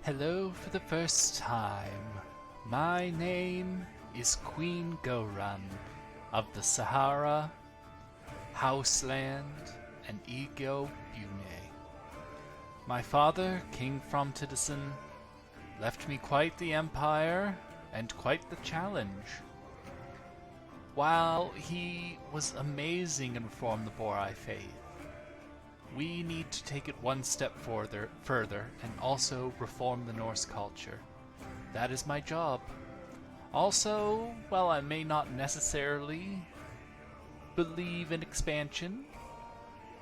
Hello for the first time. My name is Queen Guorun of the Sahara, Hausland and Idgo-Buenne. My father, King Framtidisson, left me quite the empire and quite the challenge. While he was amazing in reform the Borai faith, we need to take it one step further and also reform the Norse culture. That is my job. Also, while I may not necessarily believe in expansion,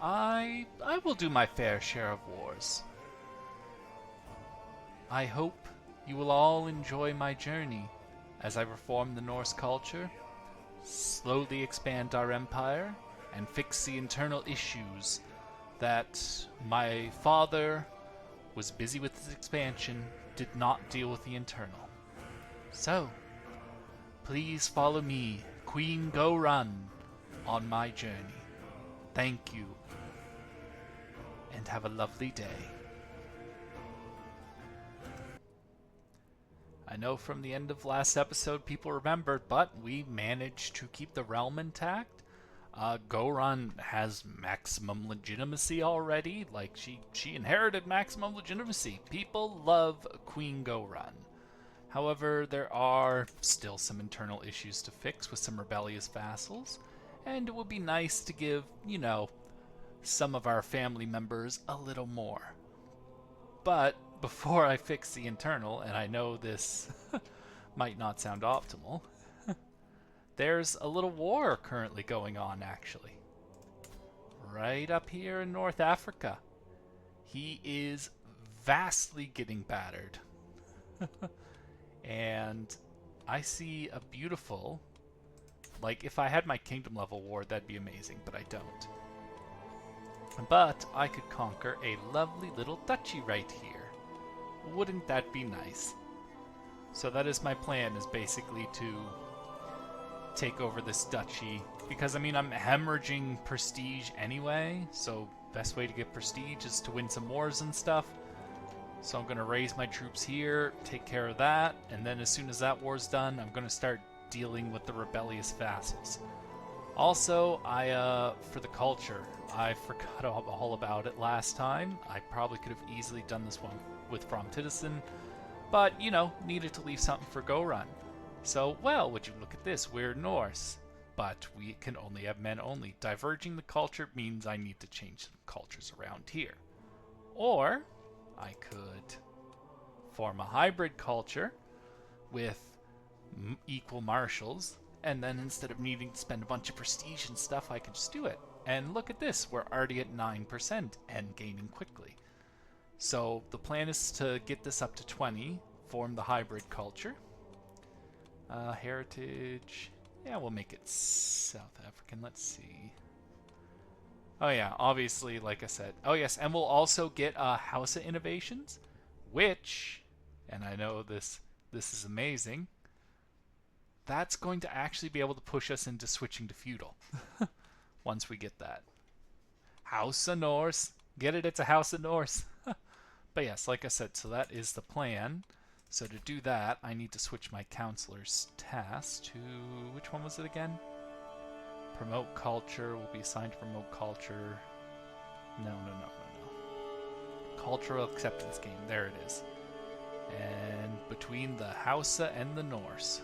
I will do my fair share of wars. I hope you will all enjoy my journey as I reform the Norse culture, slowly expand our empire, and fix the internal issues that my father was busy with his expansion, did not deal with the internal. So, please follow me, Queen Guorun, on my journey. Thank you, and have a lovely day. I know from the end of last episode people remembered, but we managed to keep the realm intact. Guorun has maximum legitimacy already. Like, she inherited maximum legitimacy. People love Queen Guorun. However, there are still some internal issues to fix with some rebellious vassals, and it would be nice to give, some of our family members a little more. But before I fix the internal, and I know this might not sound optimal, there's a little war currently going on, actually. Right up here in North Africa. He is vastly getting battered. And I see a beautiful... Like, if I had my kingdom level war, that'd be amazing, but I don't. But I could conquer a lovely little duchy right here. Wouldn't that be nice? So that is my plan, is basically to take over this duchy, because I'm hemorrhaging prestige anyway, so best way to get prestige is to win some wars and stuff. So I'm gonna raise my troops here, take care of that, and then as soon as that war's done, I'm gonna start dealing with the rebellious vassals. Also, for the culture, I forgot all about it last time. I probably could have easily done this one with Framtidisson, but needed to leave something for Guorun. So, well, would you look at this? We're Norse, but we can only have men only. Diverging the culture means I need to change some cultures around here. Or, I could form a hybrid culture with equal marshals, and then instead of needing to spend a bunch of prestige and stuff, I could just do it. And look at this, we're already at 9% and gaining quickly. So, the plan is to get this up to 20, form the hybrid culture. Heritage. Yeah, we'll make it South African. Let's see. Oh yeah, obviously, like I said. Oh yes, and we'll also get House of Innovations, which, and I know this is amazing, that's going to actually be able to push us into switching to feudal. Once we get that. House of Norse. Get it? It's a House of Norse. But yes, like I said, so that is the plan. So to do that, I need to switch my counselor's task to... Which one was it again? Promote culture. Will be assigned to promote culture. No. Cultural acceptance game. There it is. And between the Hausa and the Norse.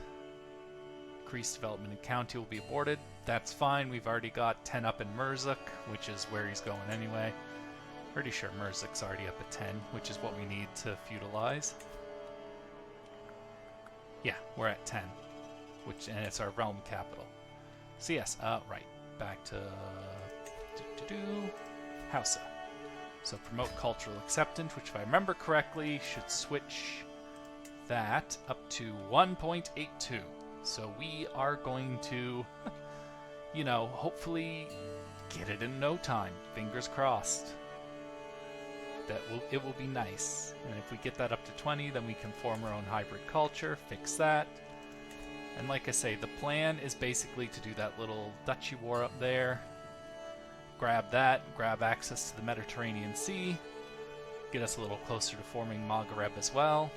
Increased development in county will be aborted. That's fine. We've already got 10 up in Murzuk, which is where he's going anyway. Pretty sure Murzuk's already up at 10, which is what we need to feudalize. Yeah, we're at 10, and it's our realm capital. So yes, right, back to Hausa. So promote cultural acceptance, which if I remember correctly, should switch that up to 1.82. So we are going to, hopefully get it in no time. Fingers crossed. It will be nice. And if we get that up to 20, then we can form our own hybrid culture, fix that. And like I say, the plan is basically to do that little duchy war up there, grab that, grab access to the Mediterranean Sea, get us a little closer to forming Maghreb as well.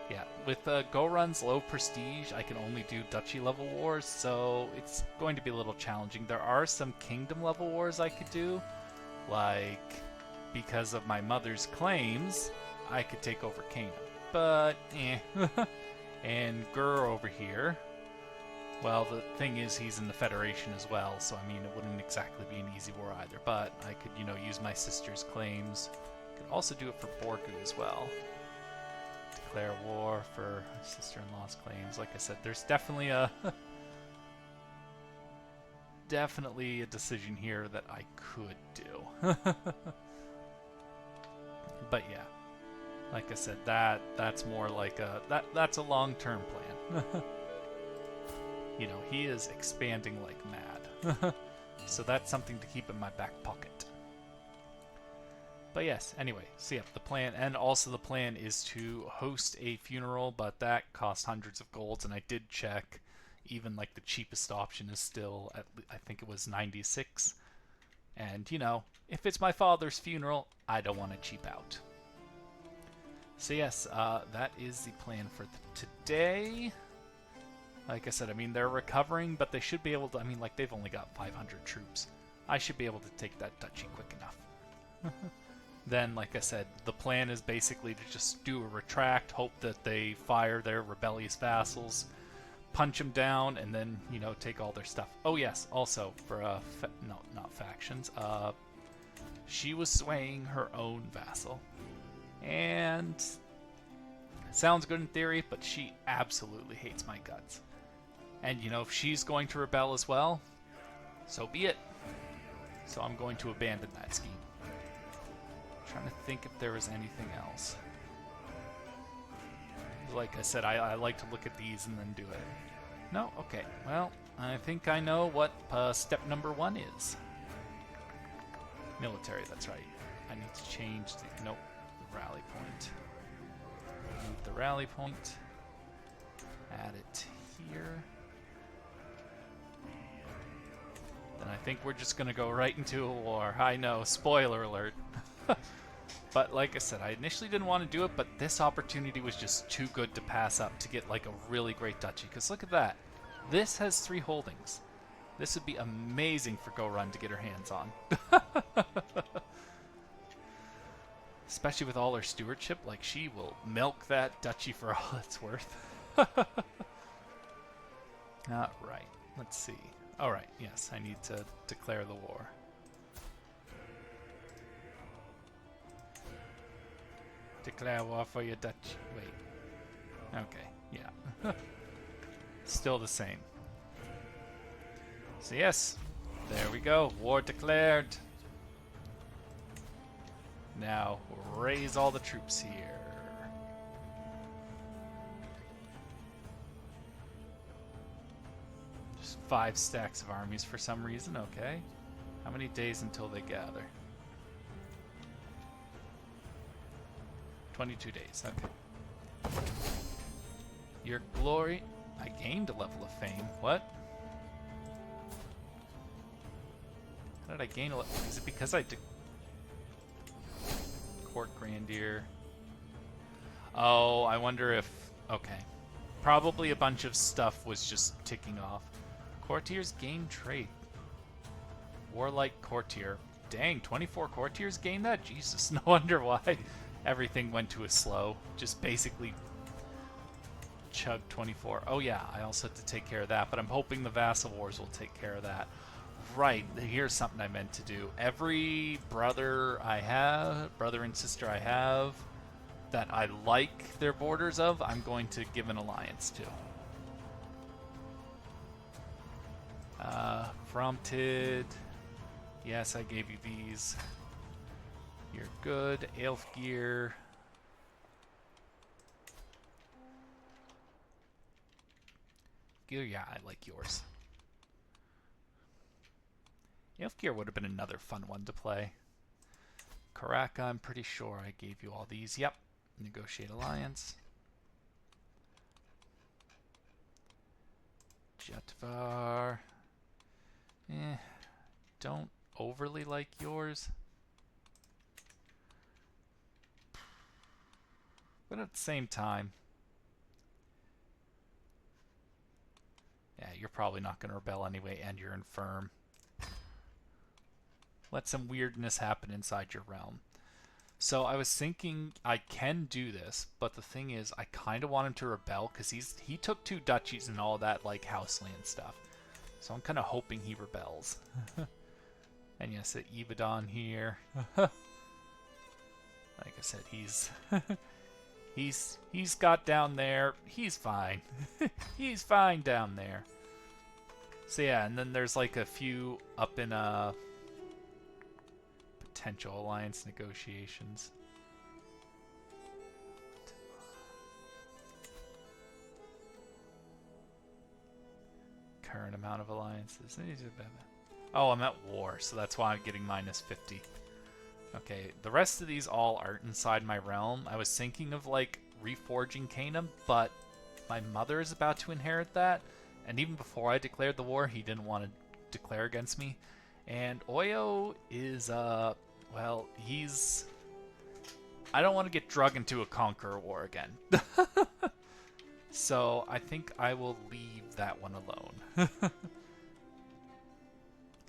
Yeah, with Gorun's low prestige, I can only do duchy level wars, so it's going to be a little challenging. There are some kingdom level wars I could do, like because of my mother's claims, I could take over Canaan. But, eh. And Gur over here, well, the thing is he's in the Federation as well, so I mean, it wouldn't exactly be an easy war either. But I could, you know, use my sister's claims. Could also do it for Borgu as well. Declare war for sister-in-law's claims. Like I said, there's definitely a definitely a decision here that I could do. But yeah, like I said, that's more like a that's a long-term plan. You know, he is expanding like mad. So that's something to keep in my back pocket. But yes, anyway, so yeah, the plan, and also the plan is to host a funeral, but that costs hundreds of golds, and I did check, even like the cheapest option is still, I think it was 96. And, you know, if it's my father's funeral, I don't want to cheap out. So yes, that is the plan for today. Like I said, I mean, they're recovering, but they should be able to, I mean, like, they've only got 500 troops. I should be able to take that duchy quick enough. Then, like I said, the plan is basically to just do a retract, hope that they fire their rebellious vassals, punch them down, and then, you know, take all their stuff. Oh yes, also, for, no, not factions, she was swaying her own vassal. And sounds good in theory, but she absolutely hates my guts. And, you know, if she's going to rebel as well, so be it. So I'm going to abandon that scheme. Trying to think if there was anything else. Like I said, I like to look at these and then do it. No? Okay. Well, I think I know what step number 1 is. Military, that's right. I need to change the... Nope. The rally point. Move the rally point. Add it here. Then I think we're just going to go right into a war. I know. Spoiler alert. But like I said, I initially didn't want to do it, but this opportunity was just too good to pass up to get like a really great duchy. Because look at that. This has 3 holdings. This would be amazing for Gorun to get her hands on. Especially with all her stewardship, like she will milk that duchy for all it's worth. Alright, let's see. Alright, yes, I need to declare the war. Declare war for your duchy. Wait. Okay, yeah. Still the same. So yes, there we go. War declared. Now, raise all the troops here. Just 5 stacks of armies for some reason, okay. How many days until they gather? 22 days, okay. Your glory... I gained a level of fame. What? How did I gain a level? Is it because I did... Court Grandier. Oh, I wonder if... Okay. Probably a bunch of stuff was just ticking off. Courtiers gain trade. Warlike Courtier. Dang, 24 Courtiers gained that? Jesus, no wonder why everything went to a slow. Just basically chug 24. Oh yeah, I also have to take care of that, but I'm hoping the Vassal Wars will take care of that. Right, here's something I meant to do. Every brother and sister I have, that I like their borders of, I'm going to give an alliance to. Framtid. Yes, I gave you these. You're good. Aelfgeir. Yeah, I like yours. Aelfgeir would have been another fun one to play. Karaka, I'm pretty sure I gave you all these. Yep. Negotiate alliance. Jetvar. Don't overly like yours. But at the same time, yeah, you're probably not going to rebel anyway, and you're infirm. Let some weirdness happen inside your realm. So I was thinking I can do this, but the thing is, I kind of want him to rebel because he took 2 duchies and all that like Hausland stuff. So I'm kind of hoping he rebels. And yes, Evadon here. Like I said, he's got down there. He's fine. He's fine down there. So yeah, and then there's like a few up in potential alliance negotiations. Current amount of alliances. Oh, I'm at war, so that's why I'm getting minus 50. Okay, the rest of these all are inside my realm. I was thinking of like reforging Canaan, but my mother is about to inherit that, and even before I declared the war, he didn't want to declare against me. And Oyo is well, he's... I don't want to get drug into a conqueror war again. So I think I will leave that one alone.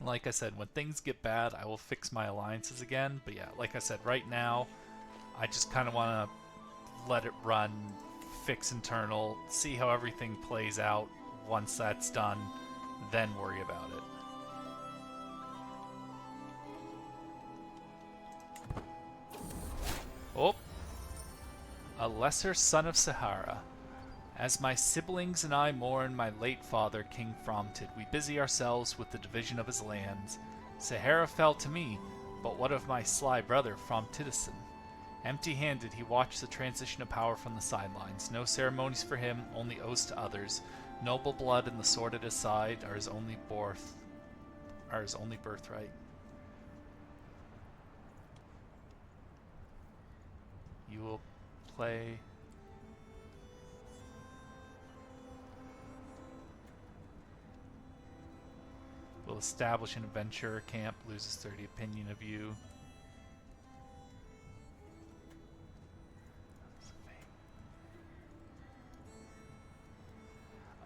Like I said, when things get bad, I will fix my alliances again. But yeah, like I said, right now, I just kind of want to let it run, fix internal, see how everything plays out. Once that's done, then worry about it. Oh! A lesser son of Sahara. As my siblings and I mourn my late father, King Framtid, we busy ourselves with the division of his lands. Sahara fell to me, but what of my sly brother, Framtidisson? Empty-handed, he watched the transition of power from the sidelines. No ceremonies for him, only oaths to others. Noble blood and the sword at his side are his only birthright. You will play... Will establish an adventurer camp, loses 30 opinion of you.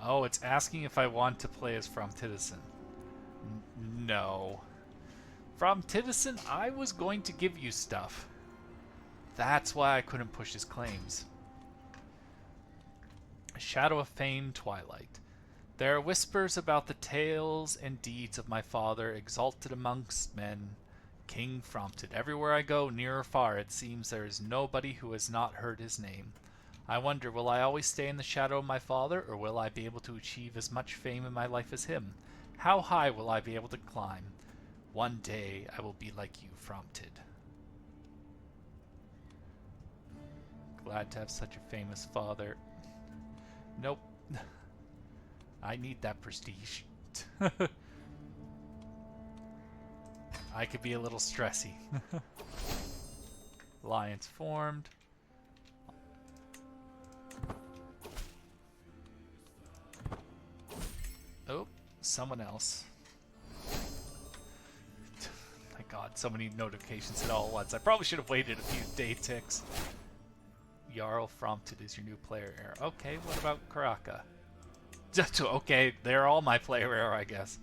Oh, it's asking if I want to play as Framtidisson. No. Framtidisson, I was going to give you stuff. That's why I couldn't push his claims. Shadow of Fame, Twilight. There are whispers about the tales and deeds of my father, exalted amongst men, King Framtid. Everywhere I go, near or far, it seems there is nobody who has not heard his name. I wonder, will I always stay in the shadow of my father, or will I be able to achieve as much fame in my life as him? How high will I be able to climb? One day I will be like you, Framtid. Glad to have such a famous father. Nope. I need that prestige. I could be a little stressy. Alliance formed. Oh, someone else. My god, so many notifications at all at once. I probably should have waited a few day ticks. Jarl Framtid is your new player error. Okay, what about Karaka? Okay, they're all my player error, I guess.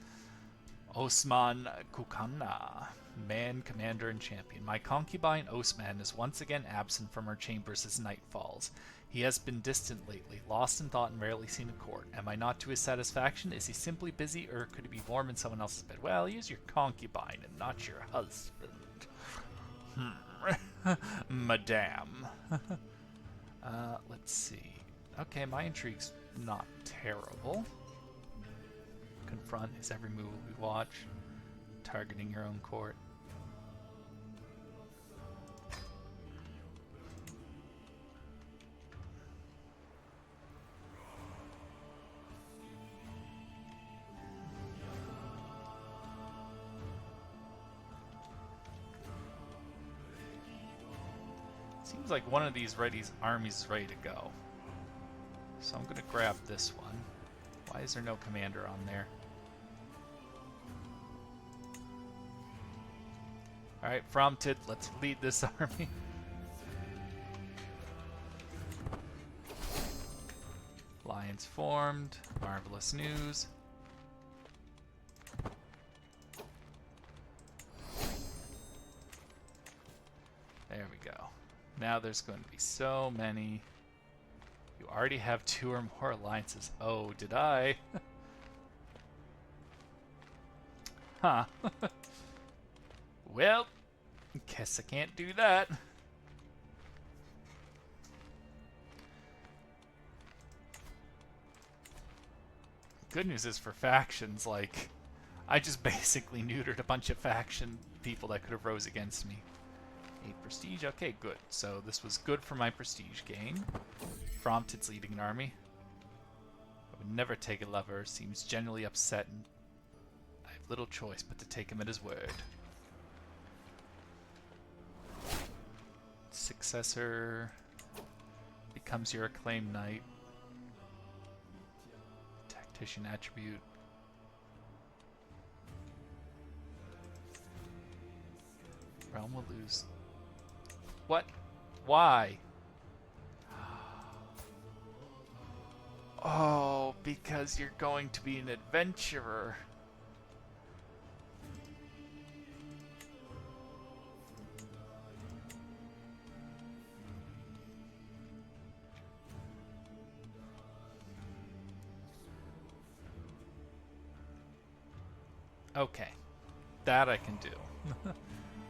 Osman Kukanna, man, commander, and champion. My concubine Osman is once again absent from her chambers as night falls. He has been distant lately, lost in thought and rarely seen at court. Am I not to his satisfaction? Is he simply busy, or could he be warm in someone else's bed? Well, he is your concubine and not your husband. Madame. Let's see. Okay, my intrigue's not terrible. Confront his every move we watch. Targeting your own court. Seems like one of these armies is ready to go. So I'm going to grab this one. Why is there no commander on there? Alright, Framtid, let's lead this army. Alliance formed. Marvelous news. There we go. Now there's going to be so many. You already have 2 or more alliances. Oh, did I? Huh. Well, guess I can't do that. Good news is for factions, like, I just basically neutered a bunch of faction people that could have rose against me. 8 prestige, okay, good. So this was good for my prestige gain. Framtid's leading an army. I would never take a lover, seems generally upset, and I have little choice but to take him at his word. Successor becomes your acclaimed knight. Tactician attribute. Realm will lose. What? Why? Oh, because you're going to be an adventurer. Okay, that I can do.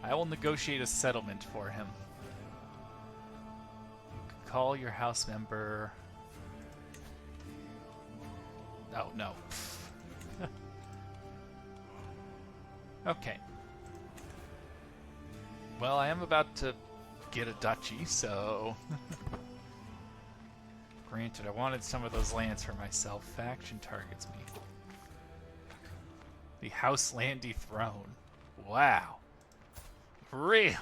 I will negotiate a settlement for him. You can call your house member. Oh, no. Okay. Well, I am about to get a duchy, so... Granted, I wanted some of those lands for myself. Faction targets me. The Hausland dethroned. Wow. Really?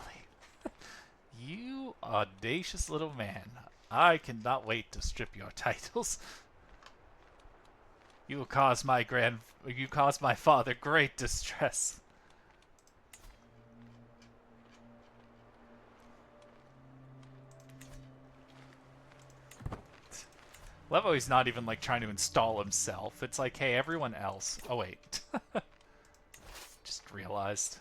You audacious little man. I cannot wait to strip your titles. You will cause my father great distress. Love how he's not even like trying to install himself. It's like, hey, everyone else. Oh wait. Just realized.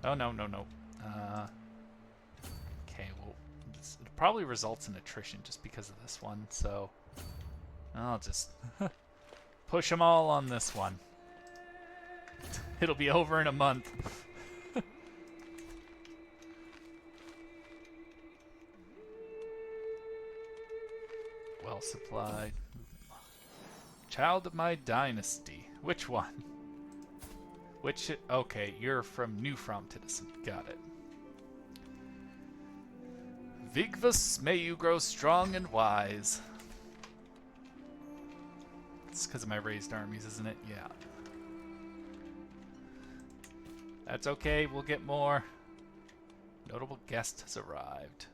Oh no, no, no. Okay, well, it probably results in attrition just because of this one, so I'll just push them all on this one. It'll be over in a month. Well supplied. Child of my dynasty. Which one? Which? Okay, you're from New Framtidisson. Got it. Vigvus, may you grow strong and wise. It's because of my raised armies, isn't it? Yeah. That's okay, we'll get more. Notable guest has arrived.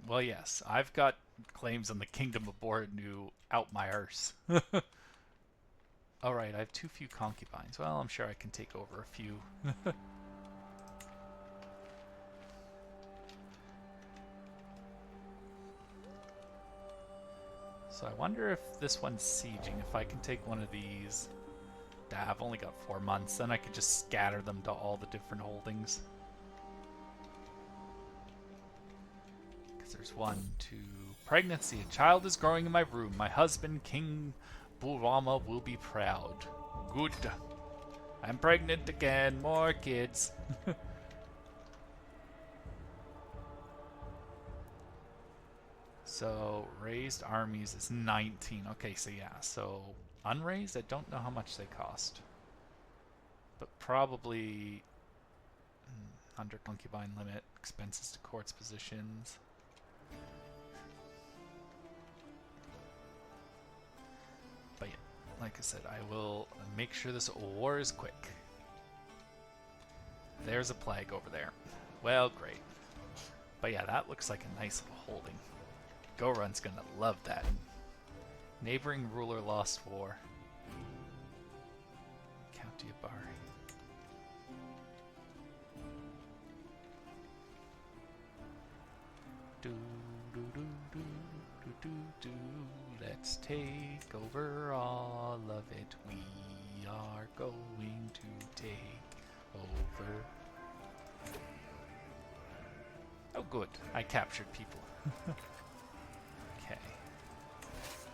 Well, yes, I've got claims on the Kingdom of Bornu out my arse. Alright, I have too few concubines. Well, I'm sure I can take over a few. So I wonder if this one's sieging, if I can take one of these. I've only got 4 months, then I could just scatter them to all the different holdings. Because there's 1, 2... Pregnancy. A child is growing in my room. My husband, King Guorun, will be proud. Good. I'm pregnant again. More kids. So, raised armies is 19. Okay, so yeah. So, unraised, I don't know how much they cost. But probably under concubine limit. Expenses to courts positions. But yeah, like I said, I will make sure this war is quick. There's a plague over there. Well, great. But yeah, that looks like a nice little holding. Guorun's gonna love that. Neighboring ruler lost war. County of Bari. Let's take over all of it. We are going to take over. Oh good, I captured people. Okay.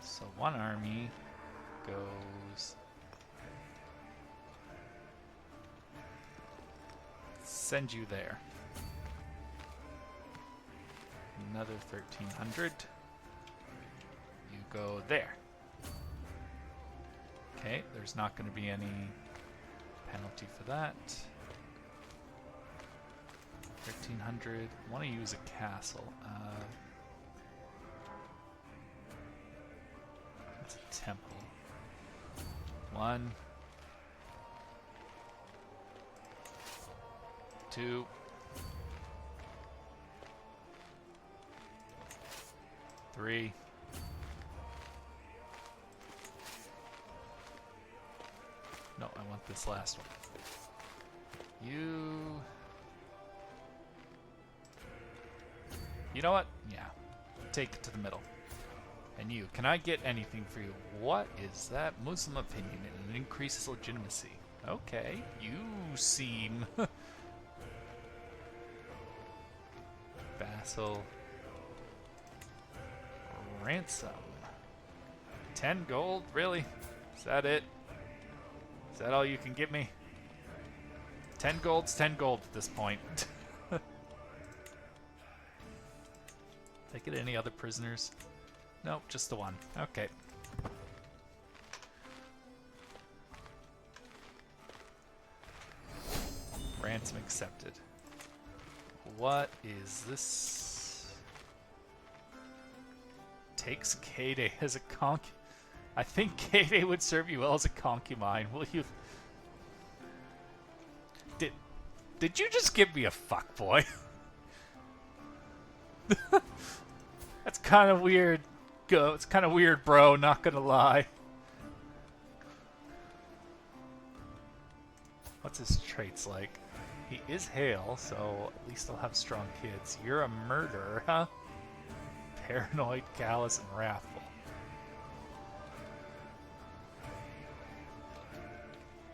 So one army goes... Send you there. Another 1,300. You go there. Okay, there's not going to be any penalty for that. 1,300. I want to use a castle. It's a temple. 1, 2. 3. No, I want this last one. You know what? Yeah. Take it to the middle. And you, can I get anything for you? What is that? Muslim opinion, and it increases legitimacy. Okay, you seem... Vassal. Ransom. 10 gold? Really? Is that it? Is that all you can give me? 10 gold's 10 gold at this point. Did I get any other prisoners? Nope, just the one. Okay. Ransom accepted. What is this? Takes Kade as a conch. I think Kade would serve you well as a concubine. Will you? Did you just give me a fuckboy? That's kind of weird. It's kind of weird, bro. Not gonna lie. What's his traits like? He is hale, so at least he'll have strong kids. You're a murderer, huh? Paranoid, callous, and wrathful.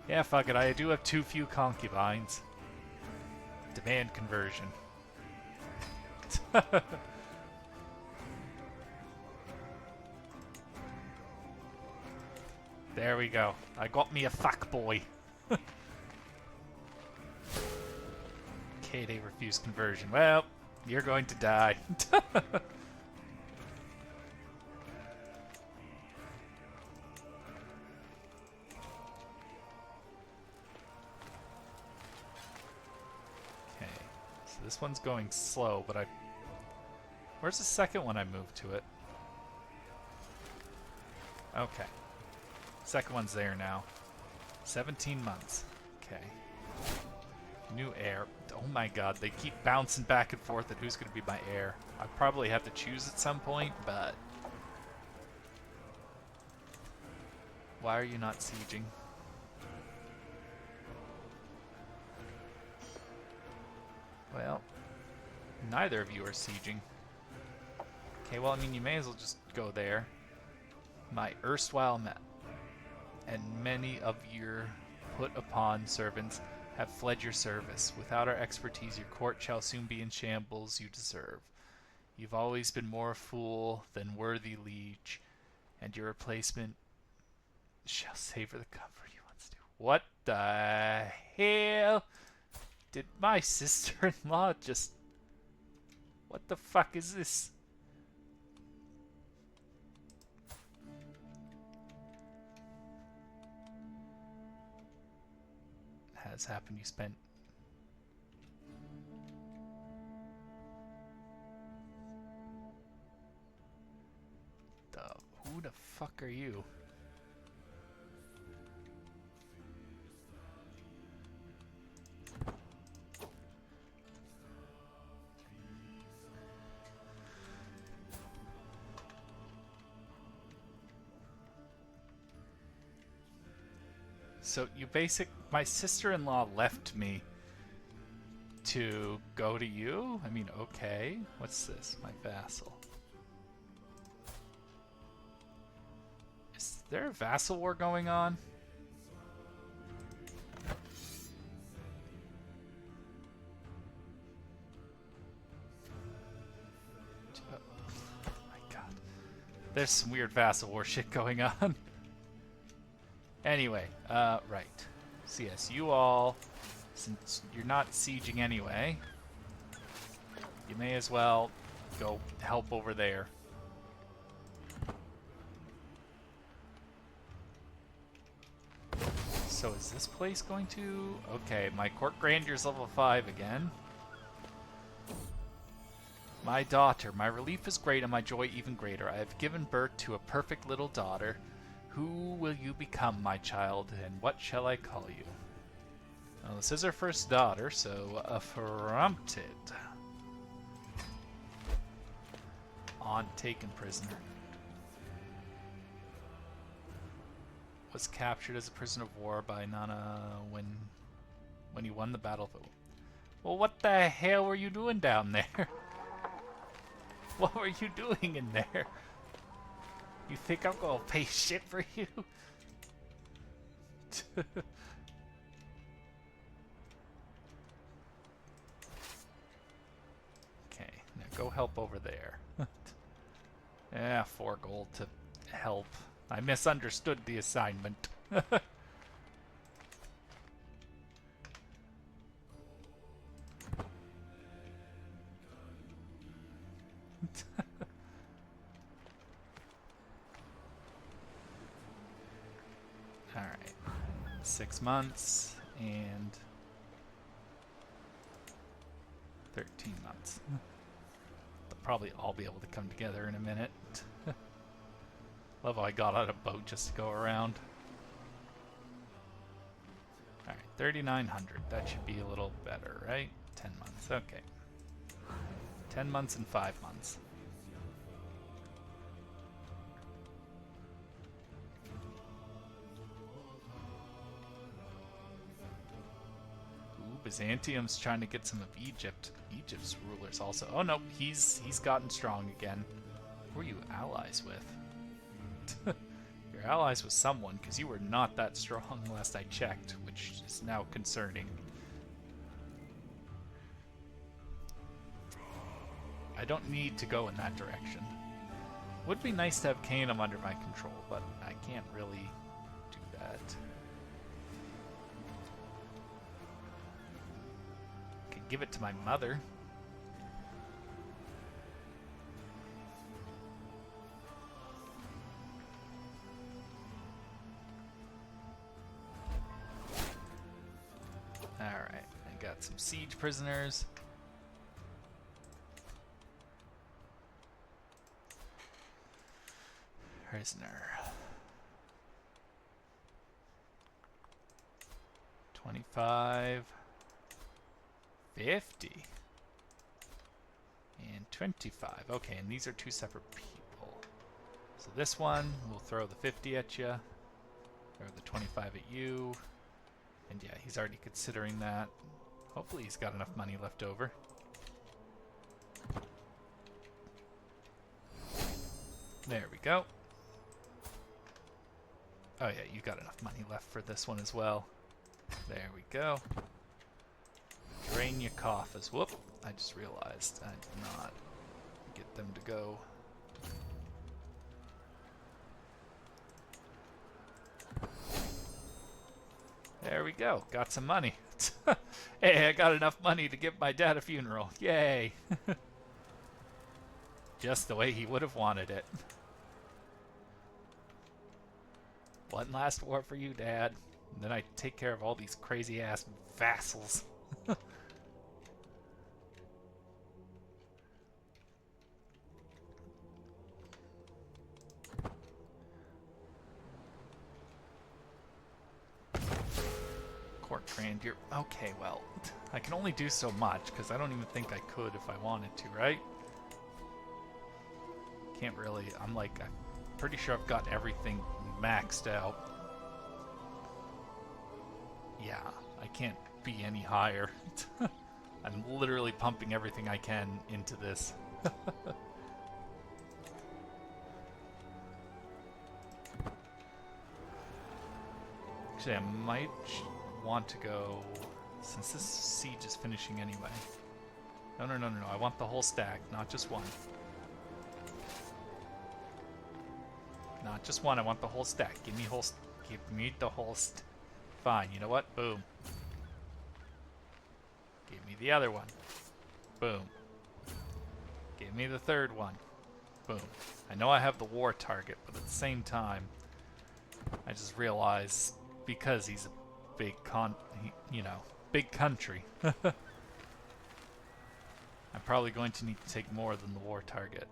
Yeah, fuck it. I do have too few concubines. Demand conversion. There we go. I got me a fuckboy. Kade refused conversion. Well, you're going to die. Okay, so this one's going slow, but I... Where's the second one I moved to it? Okay. Second one's there now. 17 months. Okay. New heir. Oh my god, they keep bouncing back and forth at who's going to be my heir. I probably have to choose at some point, but... Why are you not sieging? Well, neither of you are sieging. Okay, well, I mean, you may as well just go there. My erstwhile met, and many of your put-upon servants have fled your service. Without our expertise, your court shall soon be in shambles you deserve. You've always been more fool than worthy liege, and your replacement shall savor the comfort you once knew. What the hell? Did my sister-in-law just... What the fuck is this? Has happened. You spent... Who the fuck are you? So you my sister-in-law left me to go to you? I mean, okay. What's this? My vassal. there a vassal war going on? Oh my god. There's some weird vassal war shit going on. Anyway, right. So yes, you all, since you're not sieging anyway, you may as well go help over there. So is this place going to... Okay, my court grandier's level 5 again. My daughter, my relief is great and my joy even greater. I have given birth to a perfect little daughter. Who will you become, my child, and what shall I call you? Well, this is her first daughter, so a Framtid. On taken prisoner. Was captured as a prisoner of war by Nana when he won the battle. Well, what the hell were you doing down there? What were you doing in there? You think I'm gonna pay shit for you? Okay, now go help over there. Yeah, 4 gold to help. I misunderstood the assignment. Alright. 6 months and 13 months. They'll probably all be able to come together in a minute. Love how I got out of a boat just to go around. Alright, 3,900. That should be a little better, right? 10 months, okay. 10 months and 5 months. Ooh, Byzantium's trying to get some of Egypt. Egypt's rulers also. Oh no, he's gotten strong again. Who are you allies with? You're allies with someone, because you were not that strong last I checked, which is now concerning. I don't need to go in that direction. Would be nice to have Canaan under my control, but I can't really do that. Could give it to my mother. Alright, I got some siege prisoners. Prisoner. 25. 50. And 25. Okay, and these are 2 separate people. So this one, we'll throw the 50 at you. Throw the 25 at you. And yeah, he's already considering that. Hopefully he's got enough money left over. There we go. Oh yeah, you got enough money left for this one as well. There we go. Drain your coffers. Whoop! I just realized I did not get them to go. There we go. Got some money. Hey, I got enough money to give my dad a funeral. Yay! Just the way he would have wanted it. One last war for you, Dad. And then I take care of all these crazy-ass vassals. Court Grandier. Okay, well, I can only do so much, because I don't even think I could if I wanted to, right? Can't really. I'm pretty sure I've got everything maxed out. Yeah, I can't be any higher. I'm literally pumping everything I can into this. Actually, I might want to go, since this siege is finishing anyway. No, no, no, no, no. I want the whole stack, not just one. Not just one, I want the whole stack. Give me the whole Fine, you know what? Boom. Give me the other one. Boom. Give me the third one. Boom. I know I have the war target, but at the same time, I just realized because he's a big big country. I'm probably going to need to take more than the war target.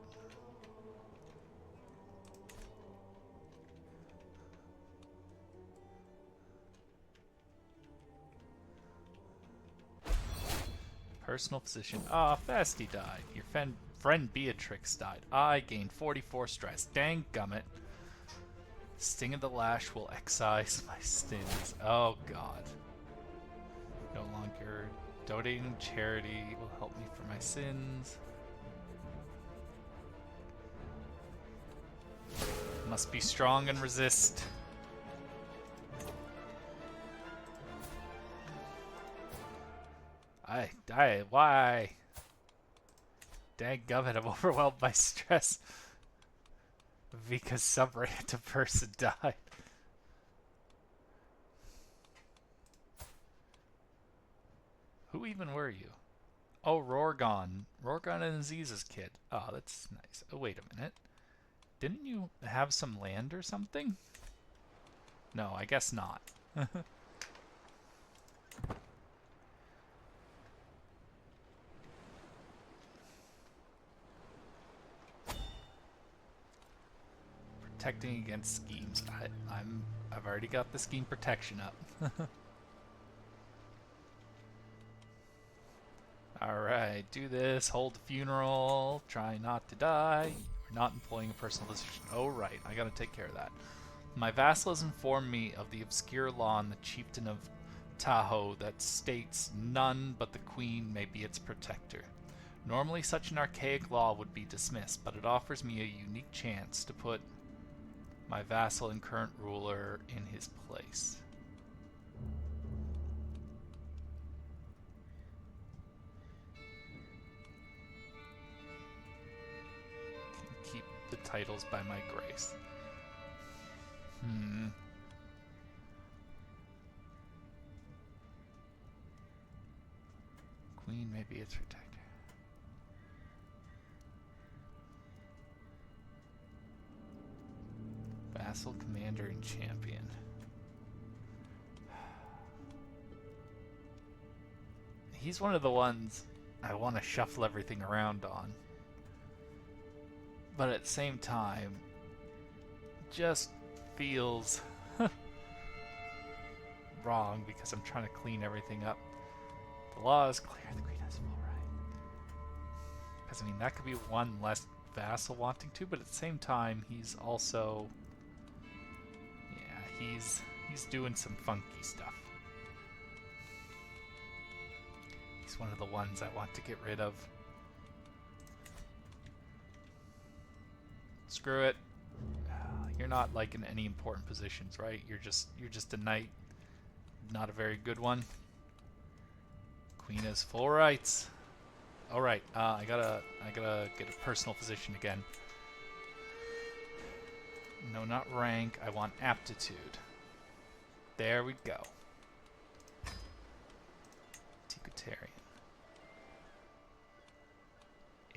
Personal physician. Ah, Fasti died. Your friend Beatrix died. I gained 44 stress. Dang gummit. Sting of the lash will excise my stings. Oh god. No longer donating charity will help me for my sins. Must be strong and resist. Why? Danggummit, I'm overwhelmed by stress because some random person died. Who even were you? Oh, Rorgon. Rorgon and Aziz's kid. Oh, that's nice. Oh, wait a minute. Didn't you have some land or something? No, I guess not. Protecting against schemes. I've already got the scheme protection up. Alright, do this, hold the funeral, try not to die. We're not employing a personal physician. Oh right, I gotta take care of that. My vassal has informed me of the obscure law in the chieftain of Tahoe that states none but the queen may be its protector. Normally such an archaic law would be dismissed, but it offers me a unique chance to put my vassal and current ruler in his place. Can keep the titles by my grace. Queen may be its protector. Vassal, commander, and champion. He's one of the ones I want to shuffle everything around on. But at the same time, just feels wrong because I'm trying to clean everything up. The law is clear. The queen has full right. Because, I mean, that could be one less vassal wanting to, but at the same time, he's also... He's doing some funky stuff. He's one of the ones I want to get rid of. Screw it. You're not like in any important positions, right? You're just a knight, not a very good one. Queen has full rights. All right, I gotta get a personal physician again. No, not rank. I want aptitude. There we go. Secretarian.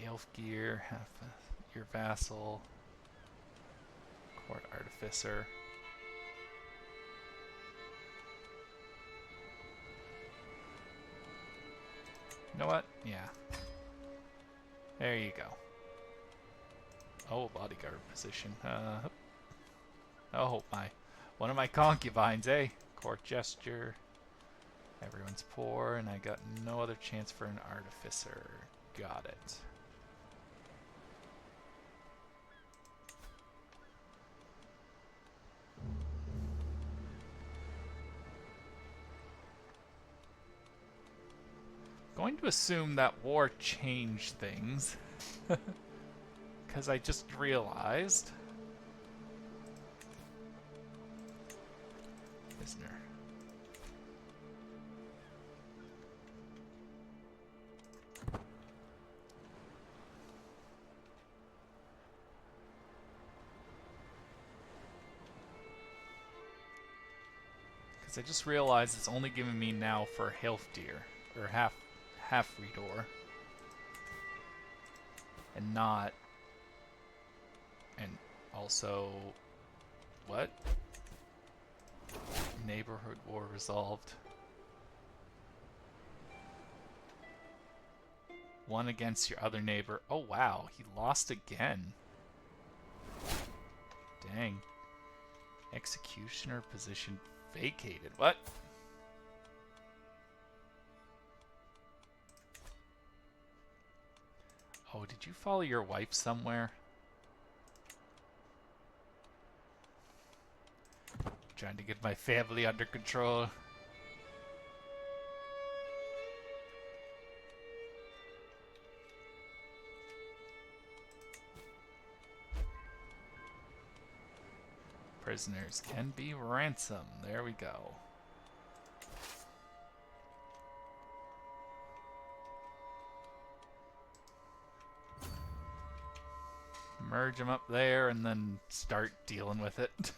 Elfgear, half your vassal. Court artificer. You know what? Yeah. There you go. Oh, bodyguard position. Oh, one of my concubines, eh? Court gesture. Everyone's poor, and I got no other chance for an artificer. Got it. Going to assume that war changed things. Because I just realized. Prisoner. Because I just realized it's only giving me now for Hilfdir, or half Redor, and not, and also, what? Neighborhood war resolved. One against your other neighbor. Oh wow, he lost again. Dang. Executioner position vacated. What? Oh, did you follow your wife somewhere? Trying to get my family under control. Prisoners can be ransomed. There we go. Merge them up there and then start dealing with it.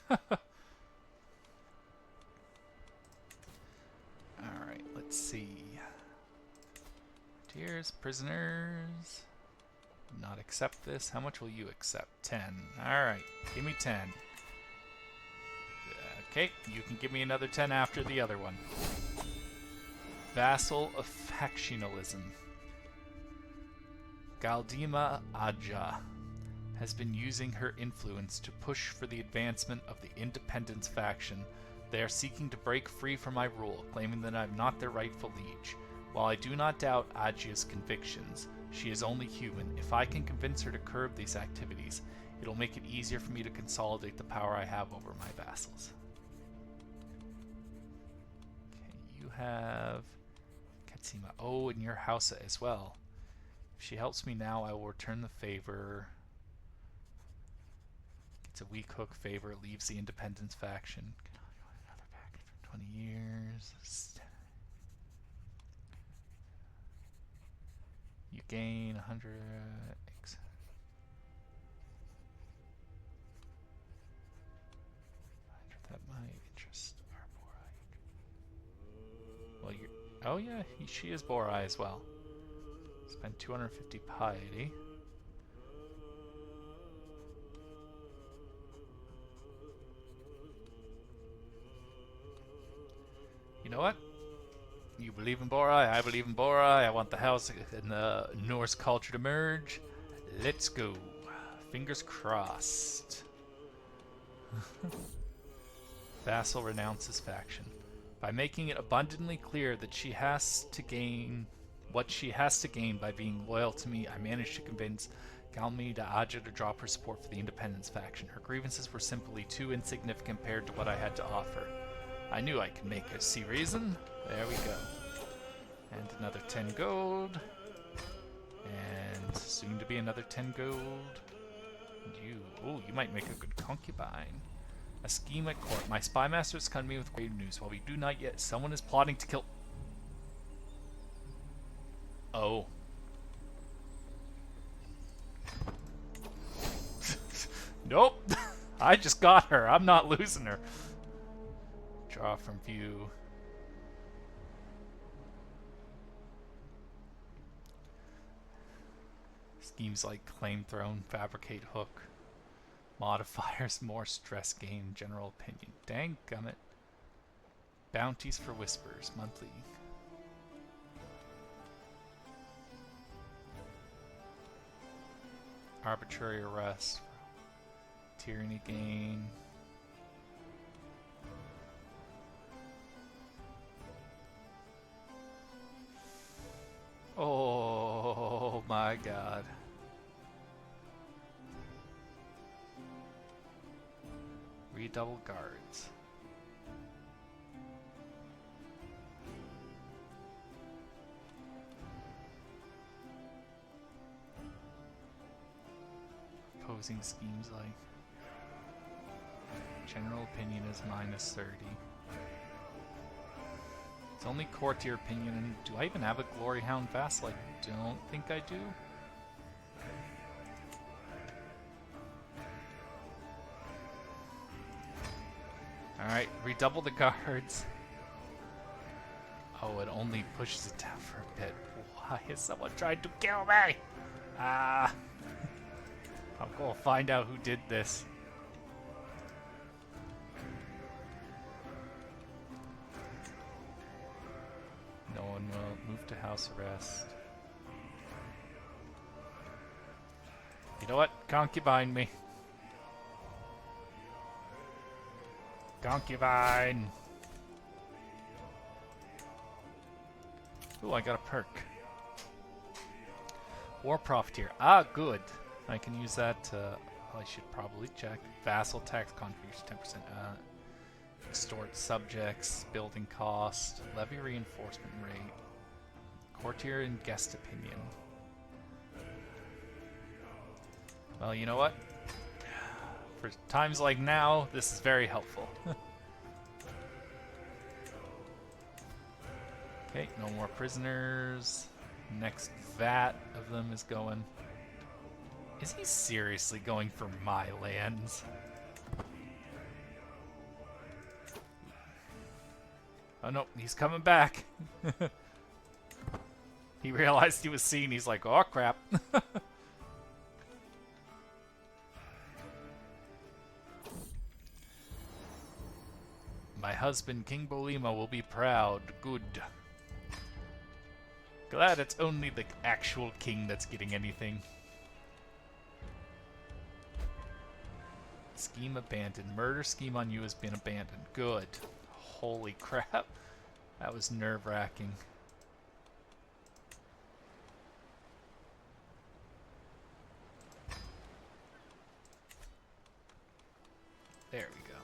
Alright, let's see. Tears, prisoners. Not accept this. How much will you accept? 10. Alright, give me 10. Okay, you can give me another 10 after the other one. Vassal of factionalism. Galdima Aja has been using her influence to push for the advancement of the independence faction. They are seeking to break free from my rule, claiming that I am not their rightful liege. While I do not doubt Ajia's convictions, she is only human. If I can convince her to curb these activities, it'll make it easier for me to consolidate the power I have over my vassals. Okay, you have Katsima. Oh, and your Hausa as well. If she helps me now, I will return the favor. It's a weak hook favor, leaves the independence faction. Another package for 20 years. You gain 100 X. That my interest are Borai. Well, you. Oh yeah, she is Borai as well. Spend 250 piety. You know what? You believe in Borai, I believe in Borai. I want the house and the Norse culture to merge. Let's go. Fingers crossed. Vassal renounces faction. By making it abundantly clear that she has to gain what she has to gain by being loyal to me, I managed to convince Galmida Aja to drop her support for the independence faction. Her grievances were simply too insignificant compared to what I had to offer. I knew I could make her see reason. There we go. And another 10 gold. And soon to be another 10 gold. And you might make a good concubine. A scheme at court. My spy master has come to me with grave news. While we do not yet, someone is plotting to kill... Oh. Nope. I just got her. I'm not losing her. Draw from view. Schemes like claim throne, fabricate hook, modifiers, more stress gain, general opinion. Dang gummit. Bounties for whispers, monthly. Arbitrary arrest, tyranny gain. Oh my god. Redouble guards. Opposing schemes like general opinion is minus 30. It's only courtier opinion, and do I even have a Glory Hound Vassal? I don't think I do. Alright, redouble the guards. Oh, it only pushes it down for a bit. Why is someone trying to kill me? Ah! I'll go find out who did this. No one will move to house arrest. You know what? Concubine me. Concubine! Ooh, I got a perk. War Profiteer. Ah, good. I can use that to... I should probably check. Vassal tax contribution 10%. Extort subjects, building cost, levy reinforcement rate, courtier and guest opinion. Well, you know what? For times like now, this is very helpful. Okay, no more prisoners. Next vat of them is going. Is he seriously going for my lands? Oh no, he's coming back. He realized he was seen. He's like, oh crap. My husband, King Bolima, will be proud. Good. Glad it's only the actual king that's getting anything. Scheme abandoned. Murder scheme on you has been abandoned. Good. Holy crap. That was nerve-wracking. There we go.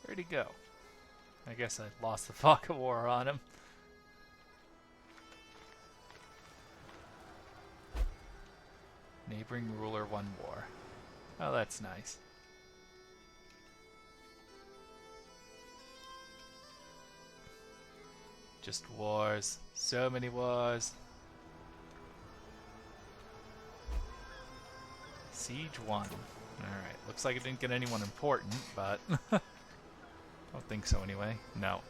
Where'd he go? I guess I lost the fog of war on him. Neighboring ruler won war. Oh, that's nice. Just wars. So many wars. Siege 1. Alright, looks like it didn't get anyone important, but... I don't think so anyway. No.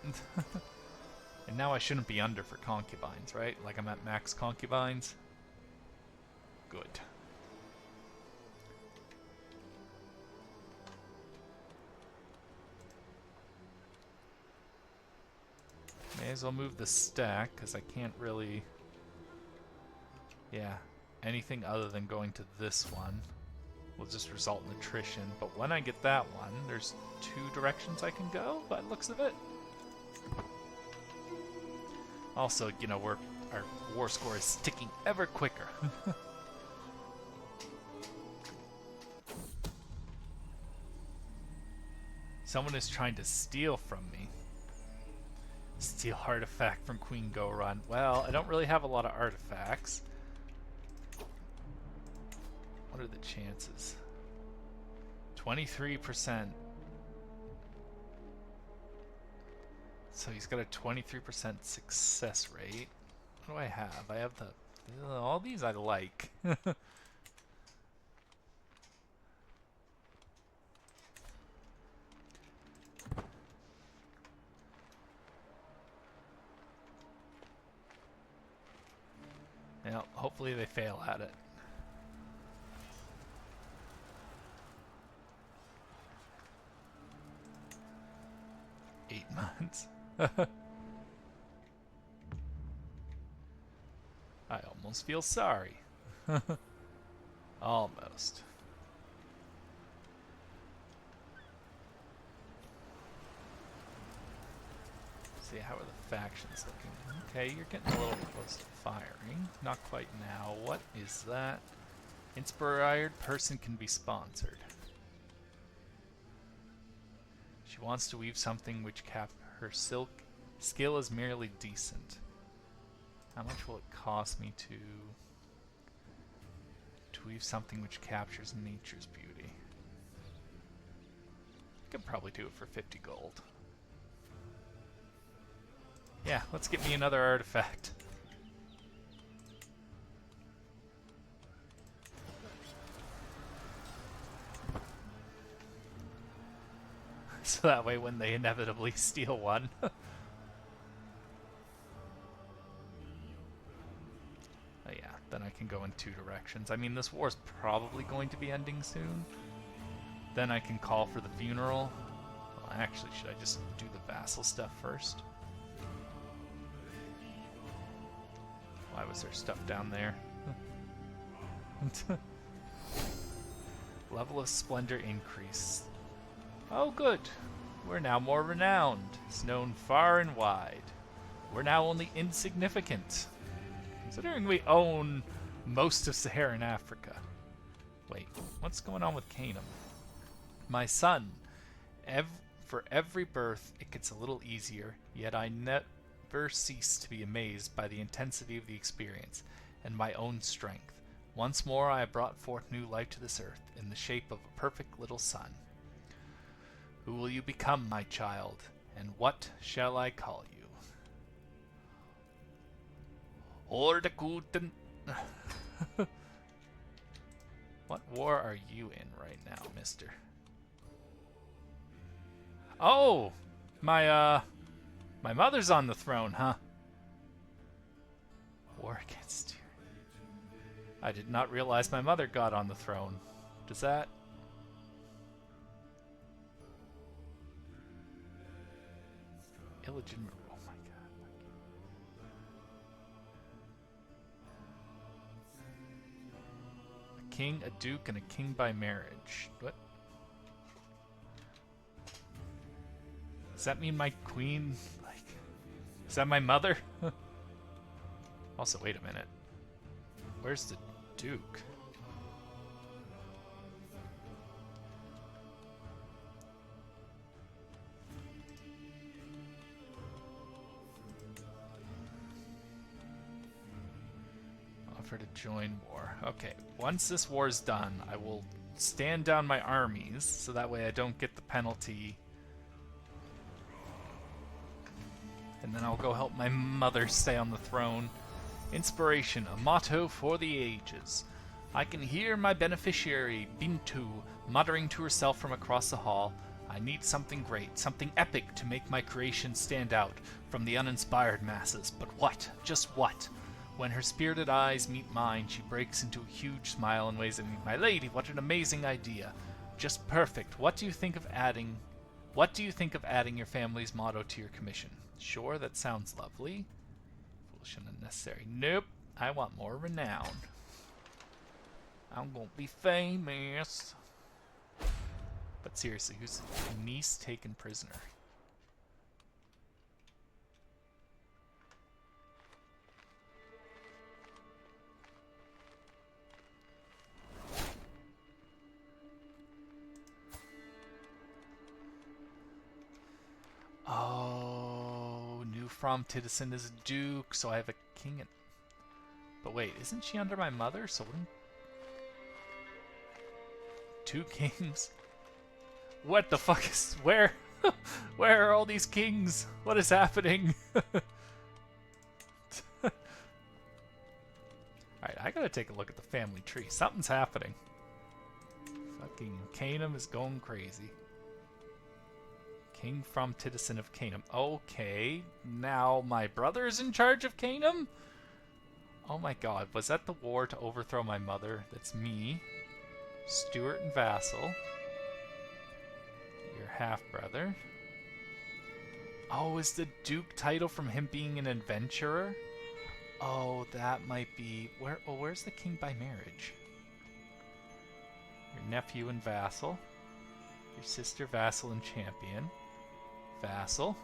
And now I shouldn't be under for concubines, right? Like I'm at max concubines. Good. May as well move the stack, because I can't really... Yeah, anything other than going to this one will just result in attrition. But when I get that one, there's 2 directions I can go, by the looks of it. Also, you know, our war score is ticking ever quicker. Someone is trying to steal from me. Steal artifact from Queen Guorun. Well, I don't really have a lot of artifacts. What are the chances? 23%. So he's got a 23% success rate. What do I have? I have the... all these I like. Now, hopefully they fail at it. Months. I almost feel sorry. Almost. See, how are the factions looking? Okay, you're getting a little close to firing. Not quite now. What is that? Inspired person can be sponsored. She wants to weave something which her skill is merely decent. How much will it cost me to weave something which captures nature's beauty? I could probably do it for 50 gold. Yeah, let's get me another artifact. So that way when they inevitably steal one. Oh yeah, then I can go in two directions. I mean, this war's probably going to be ending soon. Then I can call for the funeral. Well, actually, should I just do the vassal stuff first? Why was there stuff down there? Level of splendor increase. Oh good, we're now more renowned. It's known far and wide. We're now only insignificant, considering we own most of Saharan Africa. Wait, what's going on with Canaan? My son, for every birth it gets a little easier, yet I never cease to be amazed by the intensity of the experience and my own strength. Once more I have brought forth new life to this earth in the shape of a perfect little son. Who will you become, my child, and what shall I call you? Ordekuten. What war are you in right now, mister? Oh! My mother's on the throne, huh? War against you. I did not realize my mother got on the throne. Does that... Illegitimate... Oh my god. A king, a duke, and a king by marriage. What? Does that mean my queen... Like... Is that my mother? Also, wait a minute. Where's the Duke? Offer to join war. Okay, once this war is done, I will stand down my armies, so that way I don't get the penalty. And then I'll go help my mother stay on the throne. Inspiration, a motto for the ages. I can hear my beneficiary, Bintu, muttering to herself from across the hall. I need something great, something epic to make my creation stand out from the uninspired masses. But what? Just what? When her spirited eyes meet mine, she breaks into a huge smile and waves at me. My lady, what an amazing idea. Just perfect. What do you think of adding your family's motto to your commission? Sure, that sounds lovely. And unnecessary. Nope. I want more renown. I'm gonna be famous. But seriously, who's niece taken prisoner? Oh, New Framtidisson is a duke, so I have a king. But wait, isn't she under my mother? So wouldn't... Two kings? What the fuck is... Where? Where are all these kings? What is happening? Alright, I gotta take a look at the family tree. Something's happening. Fucking Canaan is going crazy. King Framtidisson of Canaan. Okay, now my brother's in charge of Canaan? Oh my god, was that the war to overthrow my mother? That's me. Stewart and vassal. Your half-brother. Oh, is the Duke title from him being an adventurer? Oh, that might be... where's the king by marriage? Your nephew and vassal. Your sister, vassal, and champion. Vassal.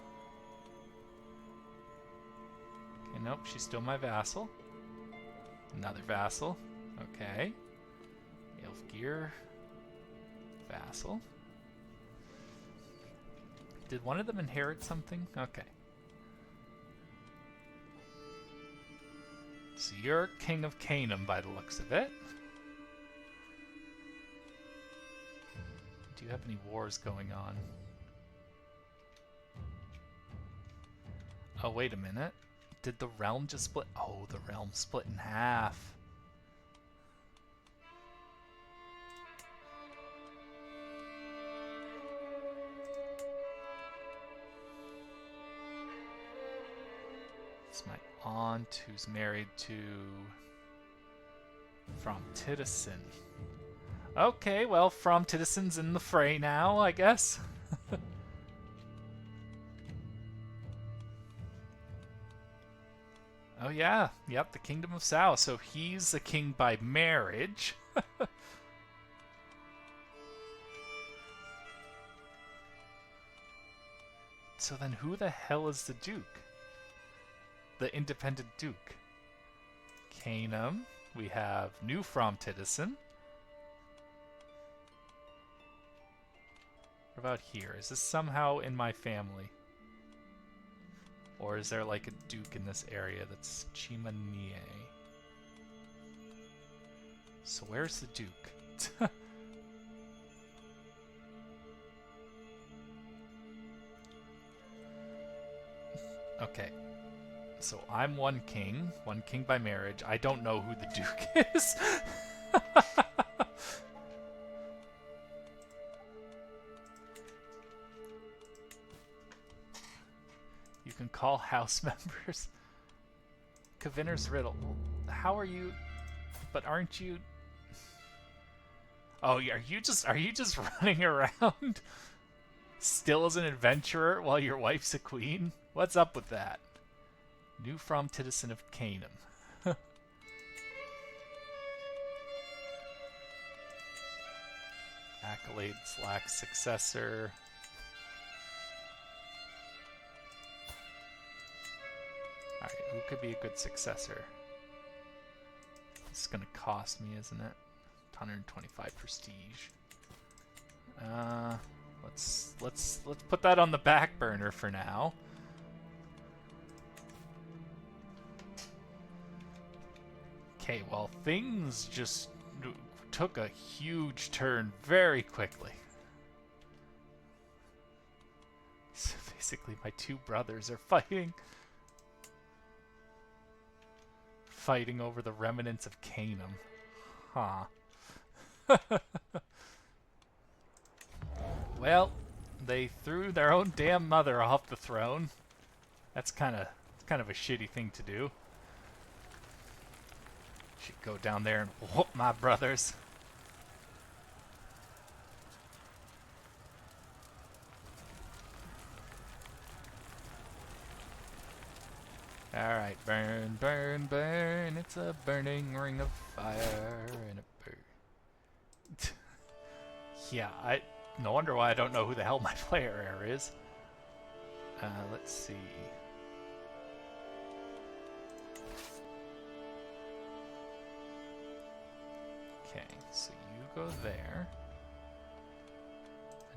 Okay, nope, she's still my vassal. Another vassal. Okay. Ilfgeir. Vassal. Did one of them inherit something? Okay. So you're king of Canaan by the looks of it. Do you have any wars going on? Oh, wait a minute. Did the realm just split? Oh, the realm split in half. It's my aunt who's married to Framtidisson. Okay, well, Framtidisson's in the fray now, I guess. Oh yeah, yep, the Kingdom of Sao. So he's the king by marriage. So then who the hell is the Duke? The independent Duke. Canum. We have New Framtidisson. What about here? Is this somehow in my family? Or is there like a duke in this area that's Chimanie? So where's the duke? Okay. So I'm one king by marriage. I don't know who the duke is. You can call house members. Kavinner's riddle. How are you? But aren't you? Oh, are you just running around still as an adventurer while your wife's a queen? What's up with that? New Framtidisson of Canum. Accolades lack successor. Alright, who could be a good successor? This is gonna cost me, isn't it? 125 prestige. Let's put that on the back burner for now. Okay, well, things just took a huge turn very quickly. So basically, my two brothers are fighting over the remnants of Canum. Huh. Well, they threw their own damn mother off the throne. That's kind of a shitty thing to do. Should go down there and whoop my brothers. Alright, burn, burn, burn. It's a burning ring of fire and a burn. Yeah, no wonder why I don't know who the hell my player heir is. Let's see. Okay, so you go there.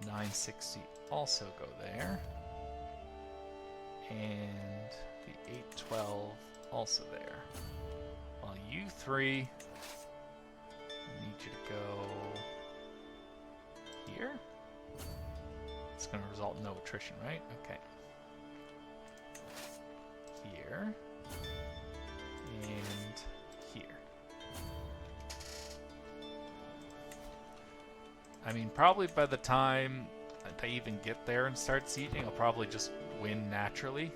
The 960 also go there. And the 812 also there. While you three, I need you to go here. It's going to result in no attrition, right? Okay. Here. And here. I mean, probably by the time I even get there and start sieging, I'll probably just win naturally.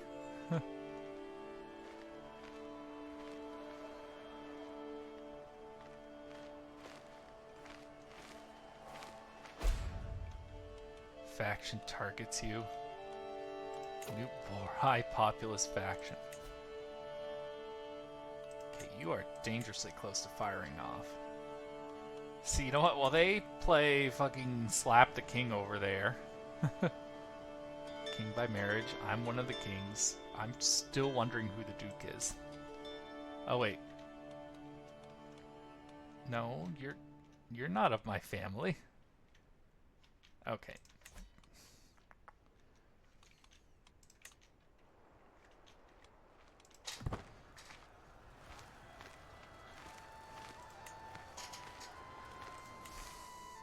Faction targets you. New high populous faction. Okay, you are dangerously close to firing off. See, you know what? While they play fucking slap the king over there. King by marriage. I'm one of the kings. I'm still wondering who the duke is. Oh wait. No, you're not of my family. Okay.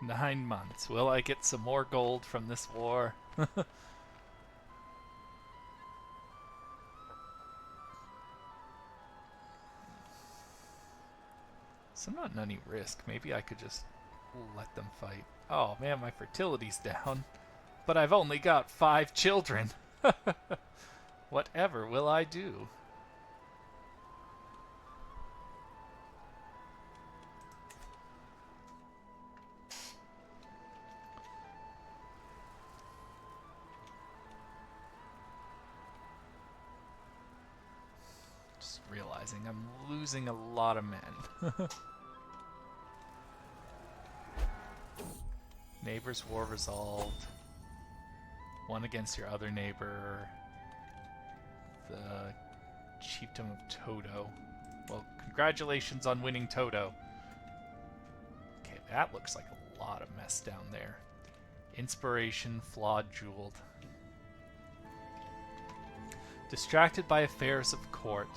"9 months. Will I get some more gold from this war?" So I'm not in any risk. Maybe I could just let them fight. Oh man, my fertility's down. But I've only got 5 children. Whatever will I do? realizing I'm losing a lot of men. Neighbor's war resolved. One against your other neighbor. The Chiefdom of Todo. Well, congratulations on winning Todo. Okay, that looks like a lot of mess down there. Inspiration, flawed, jeweled. Distracted by affairs of court,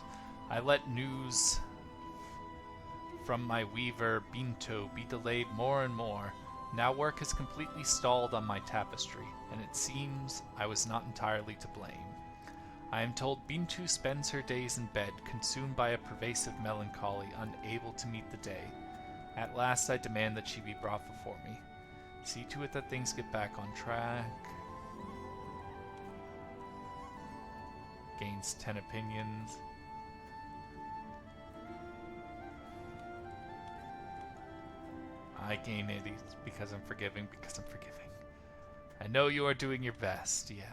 I let news from my weaver, Binto, be delayed more and more. Now work has completely stalled on my tapestry, and it seems I was not entirely to blame. I am told Bintu spends her days in bed, consumed by a pervasive melancholy, unable to meet the day. At last I demand that she be brought before me. See to it that things get back on track. Gains 10 opinions. I gain 80 because I'm forgiving, I know you are doing your best. Yeah,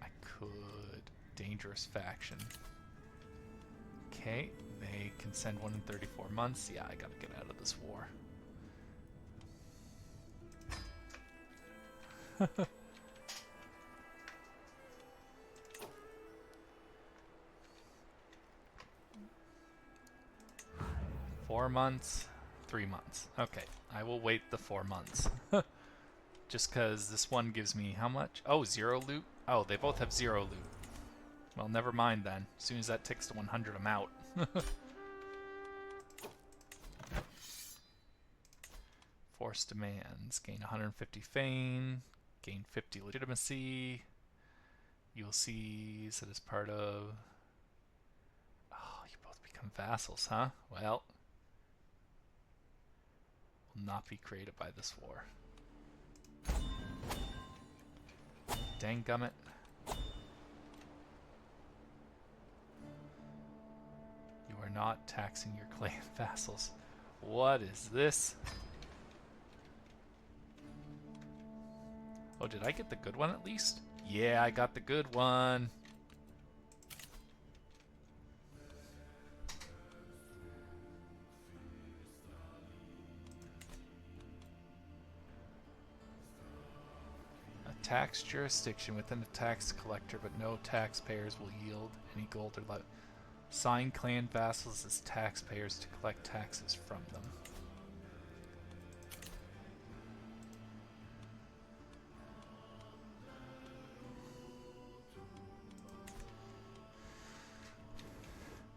I could. Dangerous faction. Okay, they can send one in 34 months. Yeah, I gotta get out of this war. 4 months, 3 months. Okay, I will wait the 4 months. Just because this one gives me how much? Oh, 0 loot? Oh, they both have 0 loot. Well, never mind then. As soon as that ticks to 100, I'm out. Force demands. Gain 150 fame. Gain 50 legitimacy. You'll see that as part of... Oh, you both become vassals, huh? Well... will not be created by this war. Dang gummit. You are not taxing your clan vassals. What is this? Oh, did I get the good one at least? Yeah, I got the good one. A tax jurisdiction within a tax collector, but no taxpayers will yield any gold or levy. Sign clan vassals as taxpayers to collect taxes from them.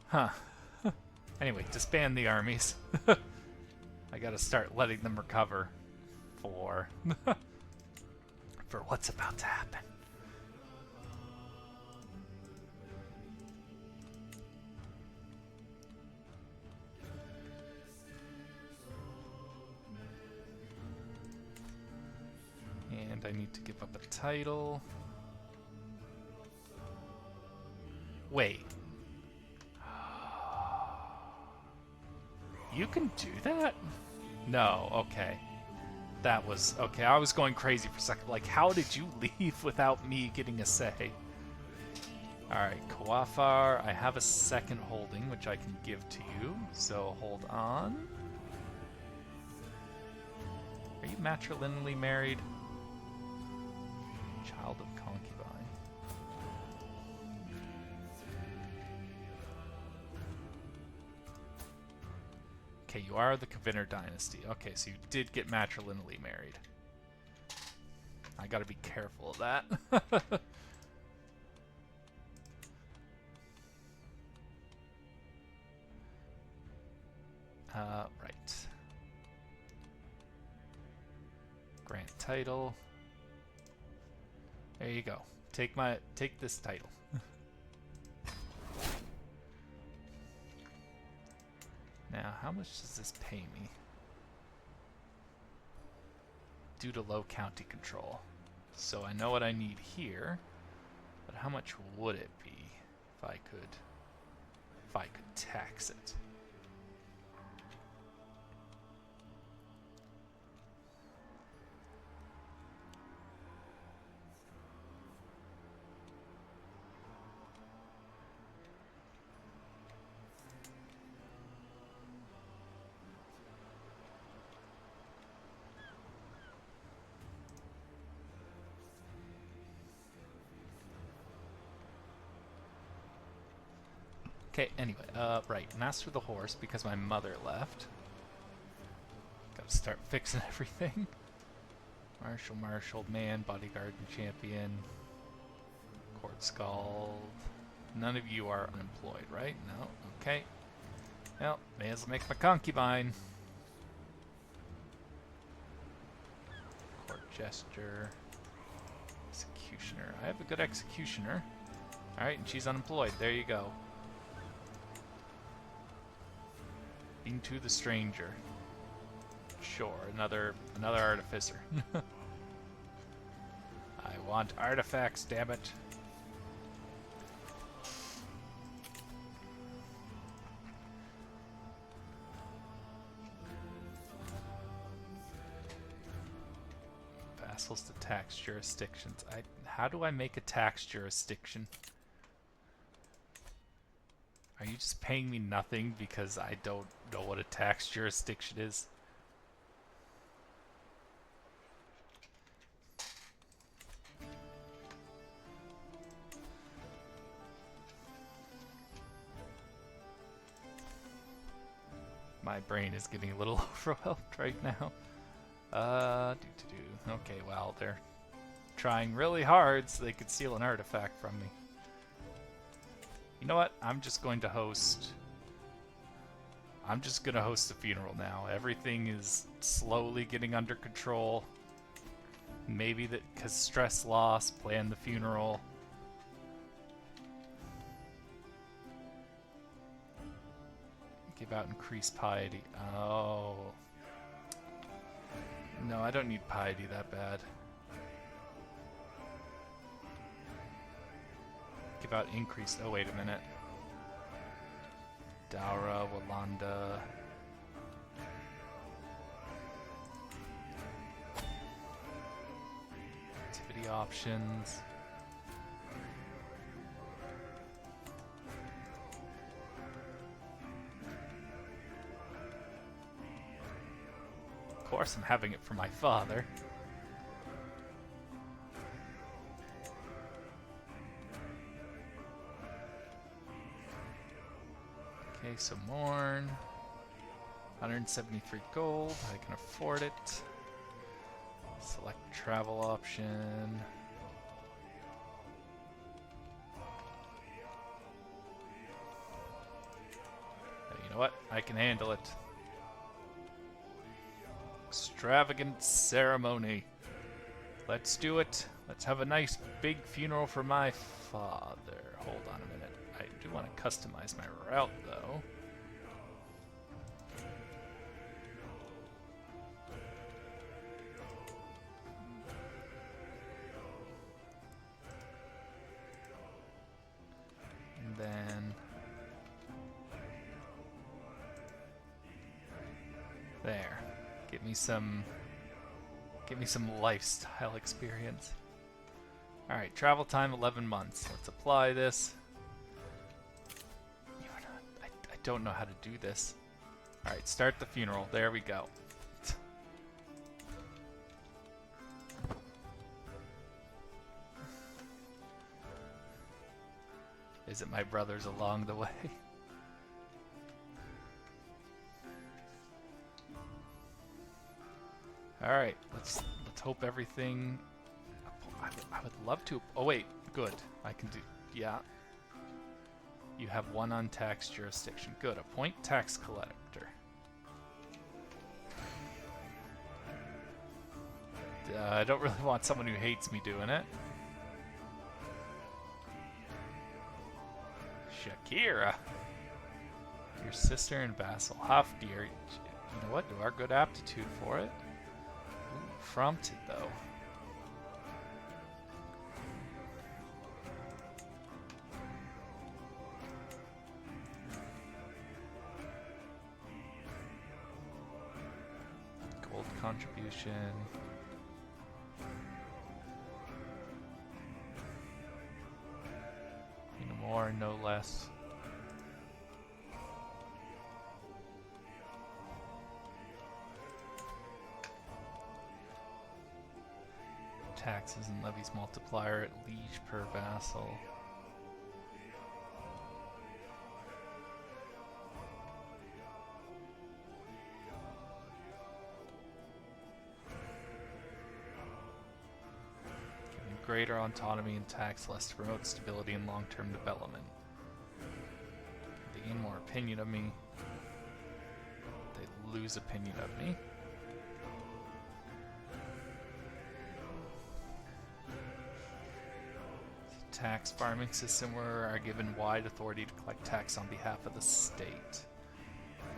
Huh. Anyway, disband the armies. I gotta start letting them recover for for what's about to happen. And I need to give up a title. Wait. You can do that? No, okay. That was... Okay, I was going crazy for a second. Like, how did you leave without me getting a say? Alright, Kawafar, I have a second holding, which I can give to you. So, hold on. Are you matrilineally married? Child of concubine. Okay, you are the Kvinner dynasty. Okay, so you did get matrilineally married. I gotta be careful of that. Right. Grant title. There you go. Take this title. Now, how much does this pay me? Due to low county control. So I know what I need here, but how much would it be if I could tax it? Okay, anyway, right. Master the horse because my mother left. Gotta start fixing everything. Marshal, man, bodyguard and champion. Court Scald. None of you are unemployed, right? No? Okay. Well, may as well make my concubine. Court Jester. Executioner. I have a good executioner. Alright, and she's unemployed. There you go. Into the stranger. Sure, another artificer. I want artifacts, damn it. Vassals to tax jurisdictions. How do I make a tax jurisdiction? Are you just paying me nothing because I don't know what a tax jurisdiction is? My brain is getting a little overwhelmed right now. Okay, well, they're trying really hard so they could steal an artifact from me. You know what? I'm just going to host the funeral now. Everything is slowly getting under control. Maybe that because stress loss, plan the funeral. Give out increased piety. Oh. No, I don't need piety that bad. Give out increased. Oh, wait a minute. Daura, Walanda. Activity options. Of course, I'm having it for my father. Okay, so Morn. 173 gold. I can afford it. Select travel option. You know what? I can handle it. Extravagant ceremony. Let's do it. Let's have a nice big funeral for my father. Hold on a minute. I do want to customize my route, though. And then... there. Give me some lifestyle experience. Alright, travel time 11 months. Let's apply this. I don't know how to do this. Alright, start the funeral. There we go. Is it my brothers along the way? Alright, let's hope everything... I would love to... Oh wait, good. I can do... yeah. You have one untaxed jurisdiction. Good, appoint tax collector. I don't really want someone who hates me doing it. Shakira. Your sister and vassal. Hafdir. You know what? Do our good aptitude for it. Ooh, Framtid, though. Gold contribution. No more, no less. Taxes and levies multiplier at liege per vassal. greater autonomy and tax less to promote stability and long-term development. They gain more opinion of me. They lose opinion of me. Tax farming system where are given wide authority to collect tax on behalf of the state.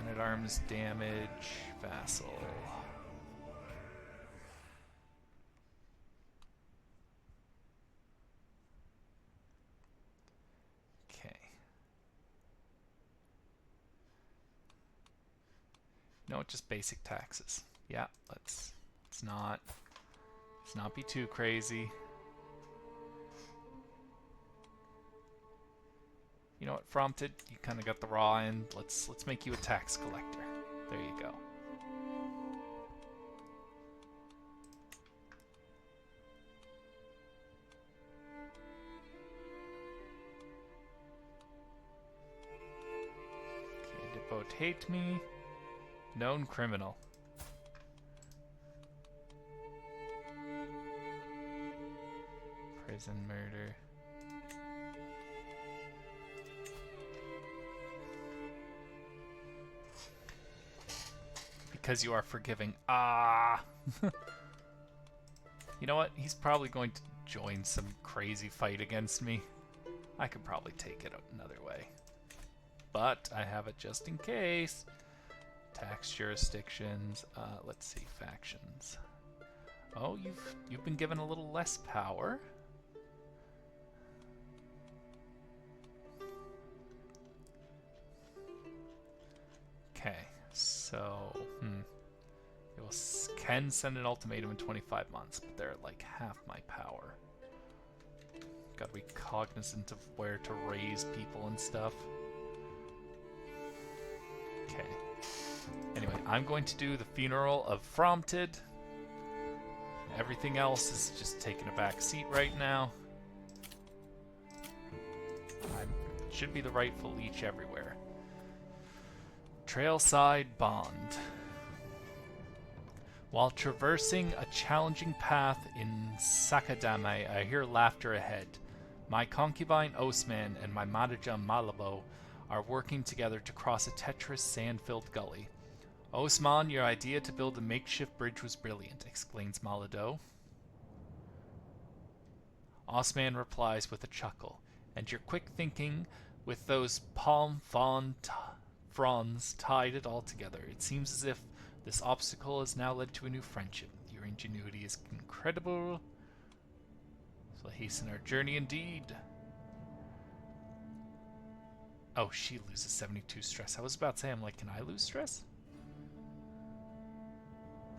Men-at-arms damage, vassal. Okay. No, just basic taxes. Yeah, let's not be too crazy. You know what, Framtid, you kind of got the raw end. Let's make you a tax collector. There you go. Okay, Depot hate me. Known criminal. Prison murder. Because you are forgiving. Ah! You know what? He's probably going to join some crazy fight against me. I could probably take it another way. But I have it just in case. Tax jurisdictions. Let's see. Factions. Oh, you've been given a little less power. Okay. So, you can send an ultimatum in 25 months, but they're like half my power. Gotta be cognizant of where to raise people and stuff. Okay. Anyway, I'm going to do the funeral of Framtid. Everything else is just taking a back seat right now. I should be the rightful leech everywhere. Trailside Bond. While traversing a challenging path in Sakadame, I hear laughter ahead. My concubine Osman and my Madaja Malabo are working together to cross a treacherous sand-filled gully. Osman, your idea to build a makeshift bridge was brilliant, exclaims Malado. Osman replies with a chuckle, and your quick thinking with those palm fronds tied it all together. It seems as if this obstacle has now led to a new friendship. Your ingenuity is incredible. So hasten our journey indeed. Oh, she loses 72 stress. I was about to say, I'm like, can I lose stress?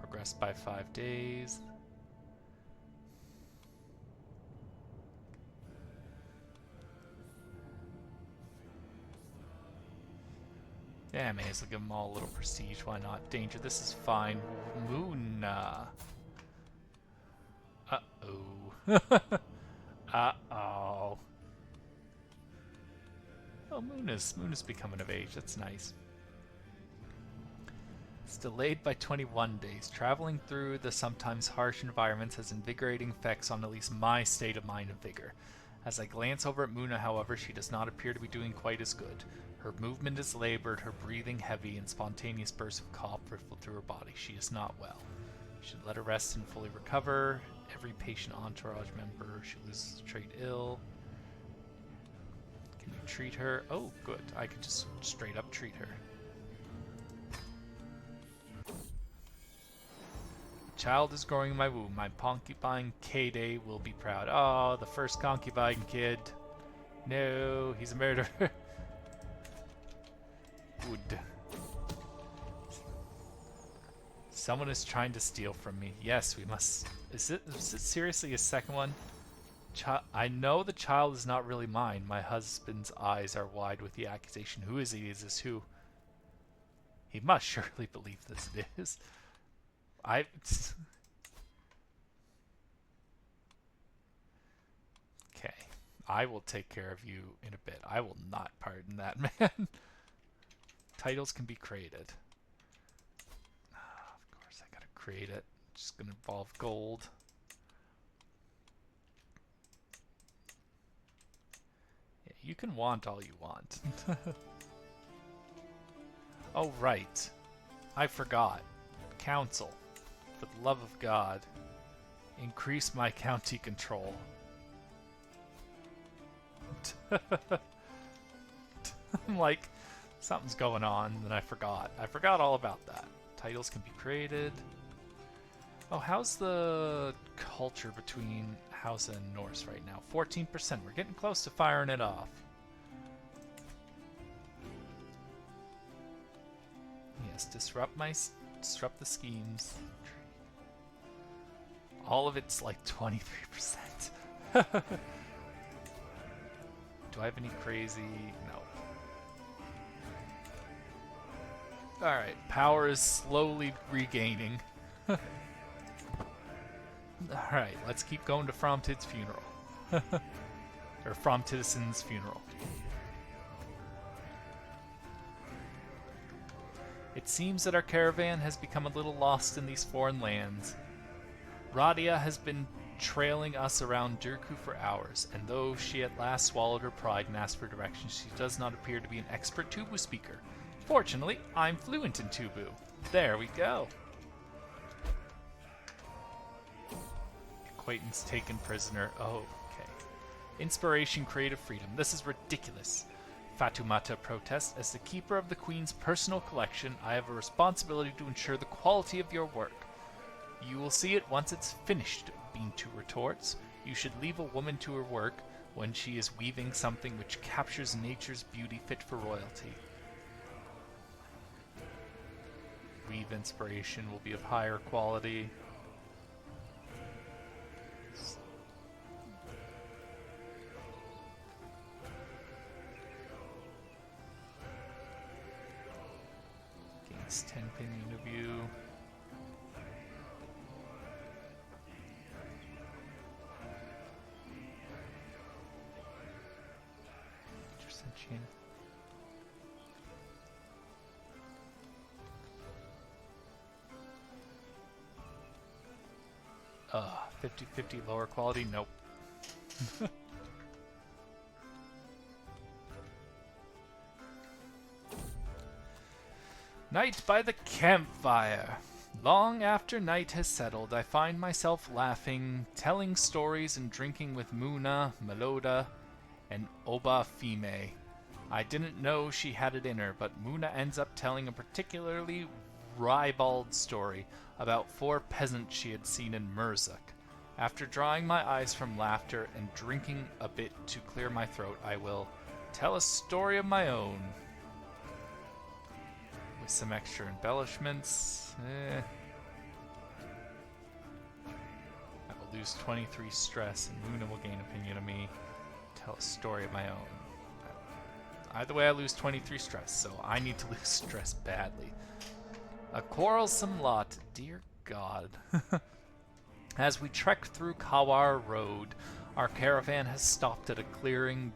Progress by 5 days. Yeah, I may as well give them all a little prestige. Why not? Danger, this is fine. Moona. Uh-oh. Uh-oh. Oh, Moona's becoming of age. That's nice. It's delayed by 21 days. Traveling through the sometimes harsh environments has invigorating effects on at least my state of mind and vigor. As I glance over at Moona, however, she does not appear to be doing quite as good. Her movement is labored, her breathing heavy, and spontaneous bursts of cough ripple through her body. She is not well. We should let her rest and fully recover. Every patient entourage member she loses a trait ill. Can you treat her? Oh, good. I can just straight up treat her. Child is growing in my womb. My concubine Kade will be proud. Oh, the first concubine kid. No, he's a murderer. Good. Someone is trying to steal from me. Yes, we must. Is it seriously a second one? I know the child is not really mine. My husband's eyes are wide with the accusation. Who is he? Is this who? He must surely believe this it is. Okay. I will take care of you in a bit. I will not pardon that man. Titles can be created. Of course, I gotta create it. Just gonna involve gold. You can want all you want. Oh, right. I forgot. Council. For the love of God. Increase my county control. I'm like, something's going on, and I forgot. I forgot all about that. Titles can be created. Oh, how's the culture between Hausa and Norse right now? 14%. We're getting close to firing it off. Yes, disrupt the schemes. All of it's like 23%. Do I have any crazy? No. Alright, power is slowly regaining. Alright, let's keep going to Framtid's funeral. Or Framtidisson's funeral. It seems that our caravan has become a little lost in these foreign lands. Radia has been trailing us around Durku for hours, and though she at last swallowed her pride and asked for directions, she does not appear to be an expert Tubu speaker. Fortunately, I'm fluent in Tubu. There we go. Acquaintance taken prisoner. Oh, okay. Inspiration, creative freedom. This is ridiculous. Fatumata protests. As the keeper of the Queen's personal collection, I have a responsibility to ensure the quality of your work. You will see it once it's finished, Bintu retorts. You should leave a woman to her work when she is weaving something which captures nature's beauty fit for royalty. Weave inspiration will be of higher quality. Gains 10 opinion of view. Interesting. 50-50 lower quality? Nope. Night by the campfire. Long after night has settled, I find myself laughing, telling stories and drinking with Muna, Meloda, and Oba Fime. I didn't know she had it in her, but Muna ends up telling a particularly ribald story about 4 peasants she had seen in Murzuk. After drying my eyes from laughter and drinking a bit to clear my throat, I will tell a story of my own. With some extra embellishments. I will lose 23 stress and Luna will gain opinion of me. Tell a story of my own. Either way, I lose 23 stress, so I need to lose stress badly. A quarrelsome lot, dear God. As we trek through Kawar Road, our caravan has stopped at a clearing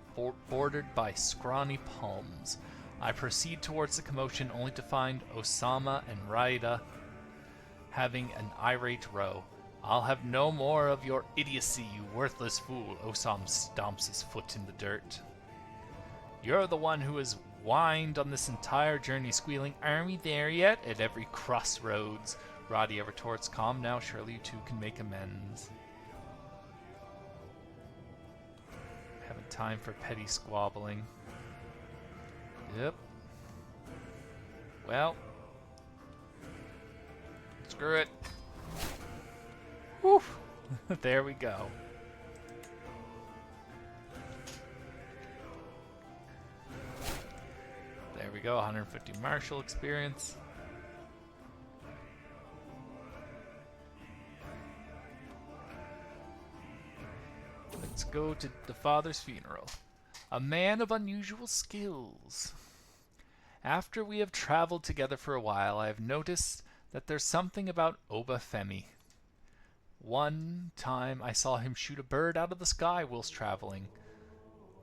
bordered by scrawny palms. I proceed towards the commotion only to find Osama and Raida having an irate row. I'll have no more of your idiocy, you worthless fool. Osam stomps his foot in the dirt. You're the one who has whined on this entire journey, squealing, "Are we there yet?" at every crossroads. Radia retorts, "Calm now, surely you two can make amends." Having time for petty squabbling. Yep. Well. Screw it. Whew. There we go. There we go, 150 martial experience. Let's go to the father's funeral. A man of unusual skills. After we have traveled together for a while, I have noticed that there's something about Oba Femi. One time I saw him shoot a bird out of the sky whilst traveling.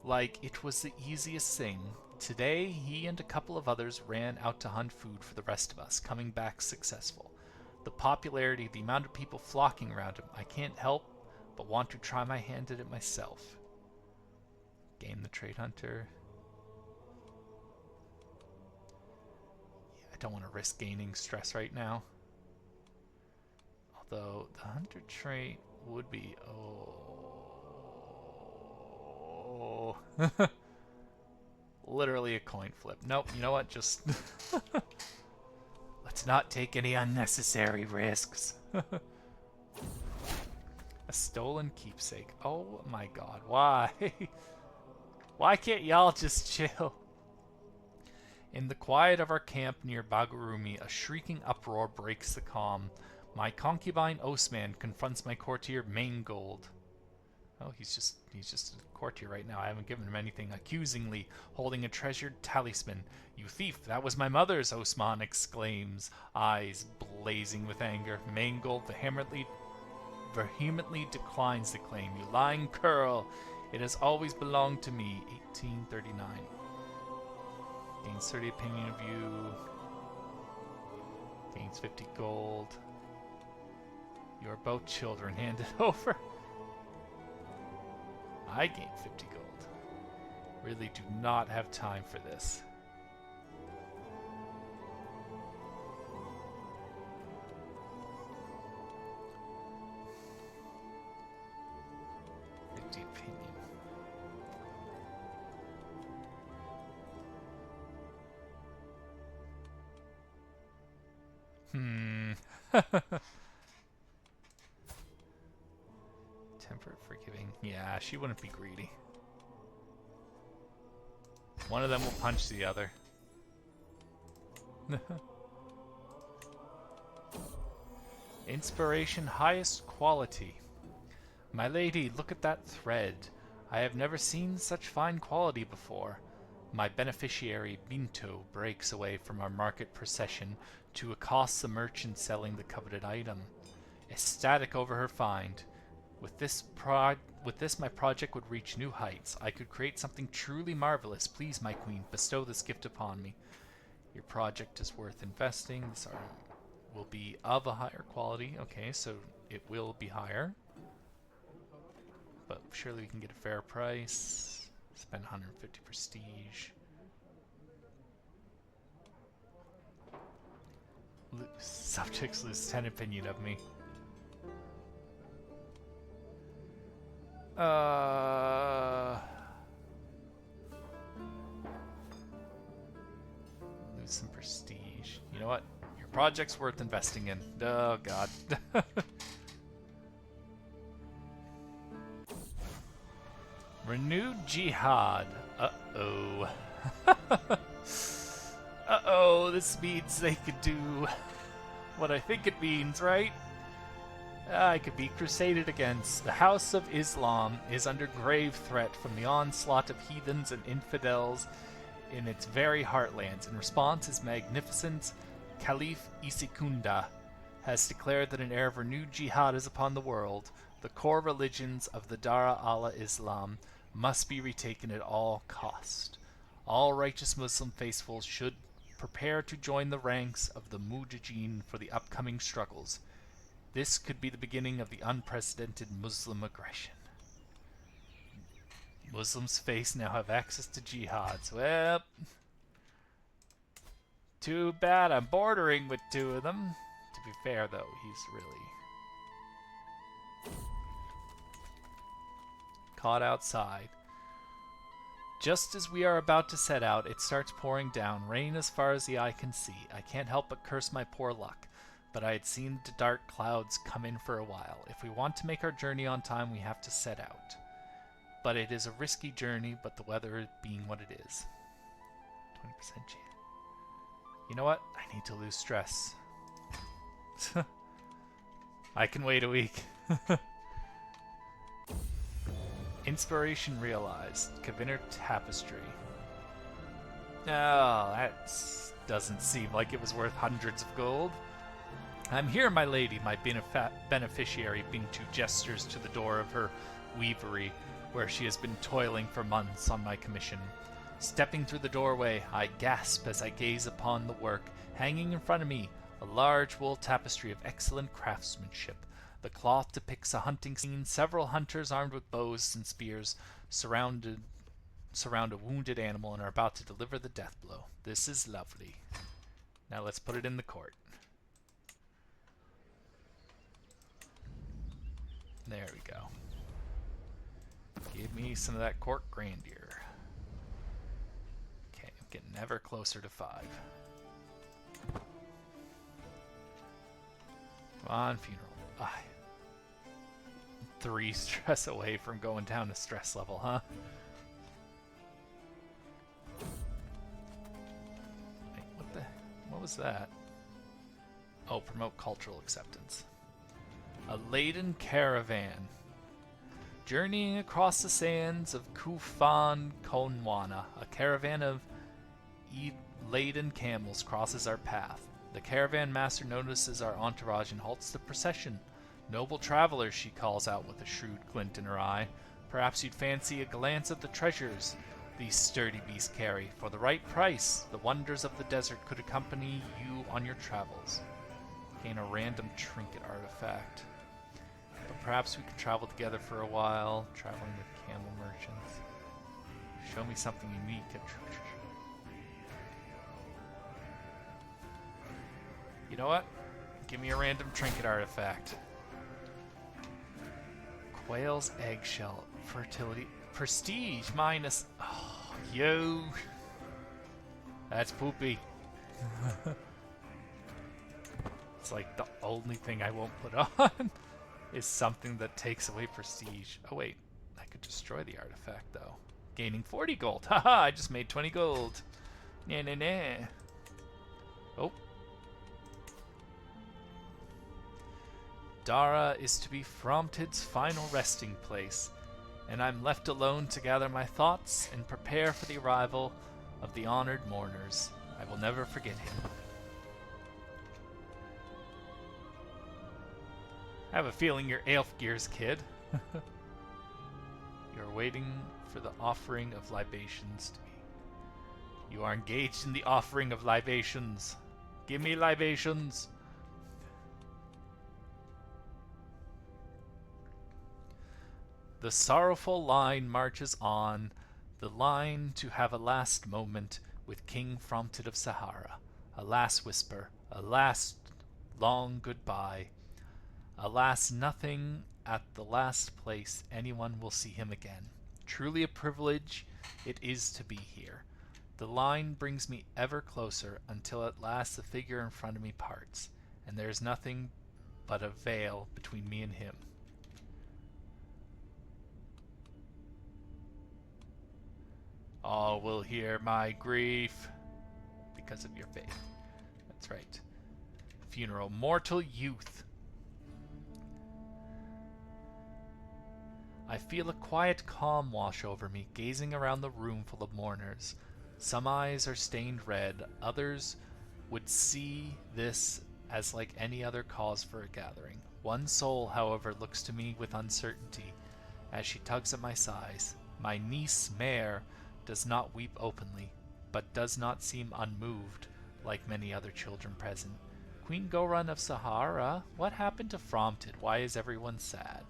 Like it was the easiest thing. Today, he and a couple of others ran out to hunt food for the rest of us, coming back successful. The popularity, the amount of people flocking around him, I can't help but want to try my hand at it myself. Game the trade hunter. Yeah, I don't want to risk gaining stress right now. Although the hunter trait would be... Oh... Literally a coin flip. Nope, you know what? Just... Let's not take any unnecessary risks. A stolen keepsake. Oh my god, why? Why can't y'all just chill? In the quiet of our camp near Bagurumi, a shrieking uproar breaks the calm. My concubine Osman confronts my courtier Maingold. Oh, he's just a courtier right now. I haven't given him anything. Accusingly, holding a treasured talisman. You thief, that was my mother's, Osman exclaims, eyes blazing with anger. Maingold vehemently declines the claim. You lying curl. It has always belonged to me. 1839. Gains 30 opinion of you. Gains 50 gold. You are both children. Hand it over. I gain 50 gold. Really do not have time for this. Temperate, forgiving. Yeah, she wouldn't be greedy. One of them will punch the other. Inspiration, highest quality. My lady, look at that thread. I have never seen such fine quality before. My beneficiary, Binto, breaks away from our market procession to accost the merchant selling the coveted item. Ecstatic over her find. With this, my project would reach new heights. I could create something truly marvelous. Please, my queen, bestow this gift upon me. Your project is worth investing. This art will be of a higher quality. Okay, so it will be higher. But surely we can get a fair price. Spend 150 prestige. Subjects lose 10 opinion of me. Lose some prestige. You know what? Your project's worth investing in. Oh, God. Renewed jihad. Uh-oh. Uh-oh, this means they could do what I think it means, right? I could be crusaded against. The House of Islam is under grave threat from the onslaught of heathens and infidels in its very heartlands. In response, His Magnificence Caliph Isikunda has declared that an era of renewed jihad is upon the world. The core religions of the Dara Allah Islam must be retaken at all cost. All righteous Muslim faithfuls should prepare to join the ranks of the Mujahideen for the upcoming struggles. This could be the beginning of the unprecedented Muslim aggression. Muslims now have access to jihads. Well, too bad I'm bordering with two of them. To be fair, though, he's really caught outside. Just as we are about to set out, it starts pouring down, rain as far as the eye can see. I can't help but curse my poor luck, but I had seen the dark clouds come in for a while. If we want to make our journey on time, we have to set out. But it is a risky journey, but the weather being what it is. 20% chance. You know what? I need to lose stress. I can wait a week. Inspiration realized. Kaviner Tapestry. Oh, that doesn't seem like it was worth hundreds of gold. I'm here, my lady, my beneficiary Bintu gestures to the door of her weavery, where she has been toiling for months on my commission. Stepping through the doorway, I gasp as I gaze upon the work. Hanging in front of me, a large wool tapestry of excellent craftsmanship. The cloth depicts a hunting scene, several hunters armed with bows and spears, surrounded surround a wounded animal and are about to deliver the death blow. This is lovely. Now let's put it in the court. There we go. Give me some of that court grandeur. Okay, I'm getting ever closer to 5. Come on, funeral. 3 stress away from going down a stress level, huh? Wait, what was that? Oh, promote cultural acceptance. A laden caravan. Journeying across the sands of Kufan Konwana, a caravan of laden camels crosses our path. The caravan master notices our entourage and halts the procession. Noble travelers, she calls out with a shrewd glint in her eye. Perhaps you'd fancy a glance at the treasures these sturdy beasts carry. For the right price, the wonders of the desert could accompany you on your travels. Gain a random trinket artifact. But perhaps we could travel together for a while, traveling with camel merchants. Show me something unique. You know what? Give me a random trinket artifact. Quail's eggshell. Fertility. Prestige minus. Oh, yo. That's poopy. It's like the only thing I won't put on is something that takes away prestige. Oh, wait. I could destroy the artifact, though. Gaining 40 gold. Haha, I just made 20 gold. Nah, nah, nah. Oh. Dara is to be Framtid's final resting place, and I'm left alone to gather my thoughts and prepare for the arrival of the honored mourners. I will never forget him. I have a feeling you're Aelfgeir's kid. You're waiting for the offering of libations to be. You are engaged in the offering of libations. Give me libations. The sorrowful line marches on, the line to have a last moment with King Framtid of Sahara, a last whisper, a last long goodbye. Alas, nothing at the last place anyone will see him again. Truly a privilege it is to be here. The line brings me ever closer until at last the figure in front of me parts, and there is nothing but a veil between me and him. All will hear my grief because of your faith. That's right. Funeral. Mortal youth. I feel a quiet calm wash over me, gazing around the room full of mourners. Some eyes are stained red, others would see this as like any other cause for a gathering. One soul, however, looks to me with uncertainty as she tugs at my sides. My niece, Mare, does not weep openly, but does not seem unmoved like many other children present. Queen Guorun of Sahara, what happened to Framtid? Why is everyone sad?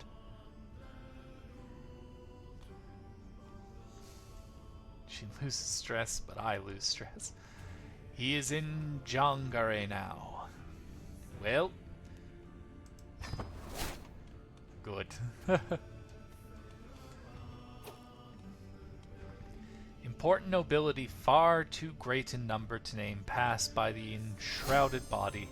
She loses stress, but I lose stress. He is in Jangare now. Well, good. Important nobility, far too great in number to name, passed by the enshrouded body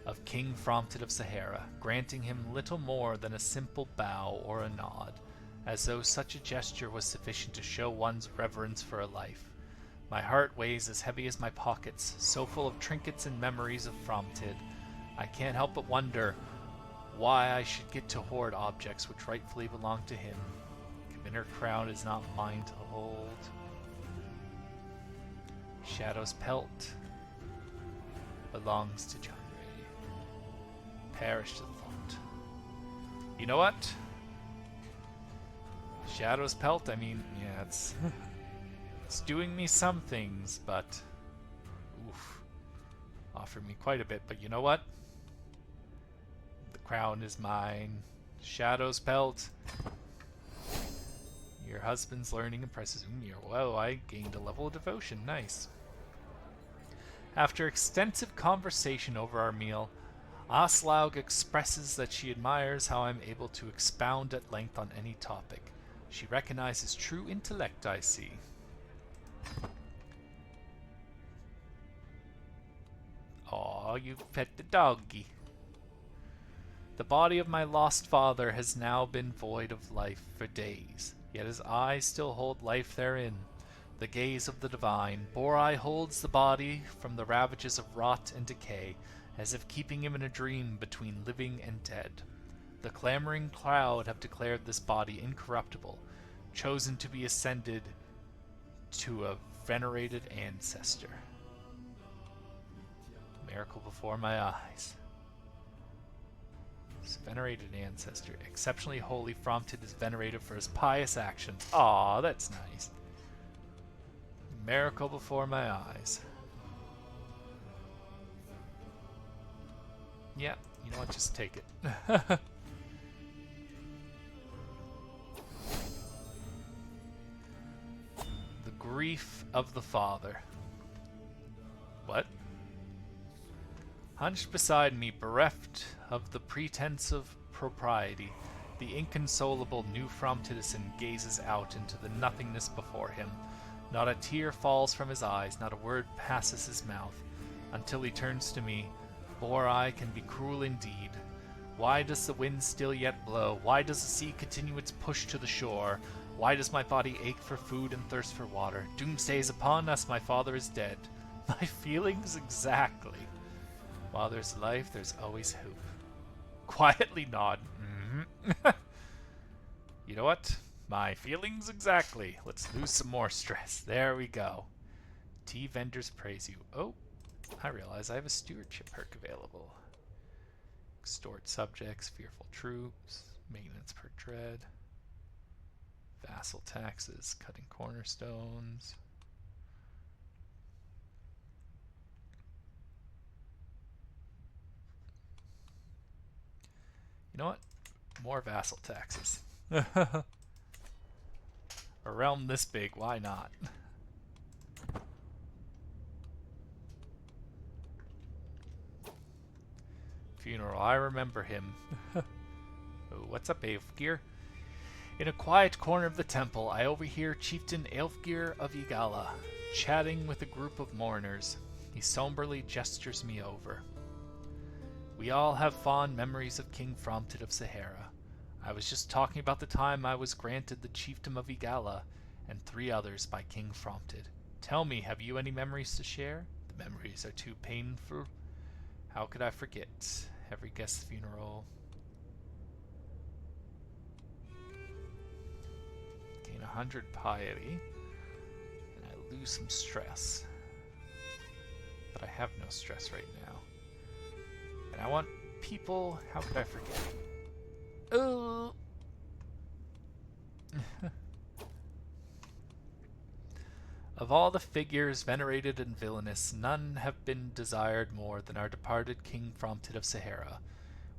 of King Framtid of Sahara, granting him little more than a simple bow or a nod, as though such a gesture was sufficient to show one's reverence for a life. My heart weighs as heavy as my pockets, so full of trinkets and memories of Framtid. I can't help but wonder why I should get to hoard objects which rightfully belong to him. Inner crown is not mine to hold. Shadow's pelt belongs to Jangre. Perish the thought. You know what? Shadow's pelt, I mean, yeah, it's doing me some things, but oof, offered me quite a bit. But you know what? The crown is mine. Shadow's pelt. Your husband's learning impresses me. Whoa, I gained a level of devotion. Nice. After extensive conversation over our meal, Aslaug expresses that she admires how I'm able to expound at length on any topic. She recognizes true intellect, I see. Aw, you pet the doggy. The body of my lost father has now been void of life for days, yet his eyes still hold life therein. The gaze of the divine, Borai holds the body from the ravages of rot and decay, as if keeping him in a dream between living and dead. The clamoring crowd have declared this body incorruptible, chosen to be ascended to a venerated ancestor. Miracle before my eyes. This venerated ancestor, exceptionally holy, Framtid is venerated for his pious actions. Aw, that's nice. Miracle before my eyes. Yeah, you know what? Just take it. The grief of the father. What? Hunched beside me, bereft of the pretense of propriety, the inconsolable new Framtidisson gazes out into the nothingness before him. Not a tear falls from his eyes, not a word passes his mouth, until he turns to me. Borai can be cruel indeed. Why does the wind still yet blow? Why does the sea continue its push to the shore? Why does my body ache for food and thirst for water? Doomsday is upon us, my father is dead. My feelings exactly. While there's life, there's always hope. Quietly nod. Mm-hmm. You know what? My feelings exactly. Let's lose some more stress. There we go. Tea vendors praise you. Oh, I realize I have a stewardship perk available. Extort subjects, fearful troops, maintenance per dread, vassal taxes, cutting cornerstones. You know what? More vassal taxes. A realm this big, why not? Funeral, I remember him. Oh, what's up, Aelfgeir? In a quiet corner of the temple, I overhear Chieftain Aelfgeir of Ygala chatting with a group of mourners. He somberly gestures me over. We all have fond memories of King Framtid of Sahara. I was just talking about the time I was granted the chiefdom of Ygala and 3 others by King Framtid. Tell me, have you any memories to share? The memories are too painful. How could I forget? Every guest's funeral. Gain 100 piety. And I lose some stress. But I have no stress right now. And I want people. How could I forget? Oh! Of all the figures venerated and villainous, none have been desired more than our departed King Framtid of Sahara,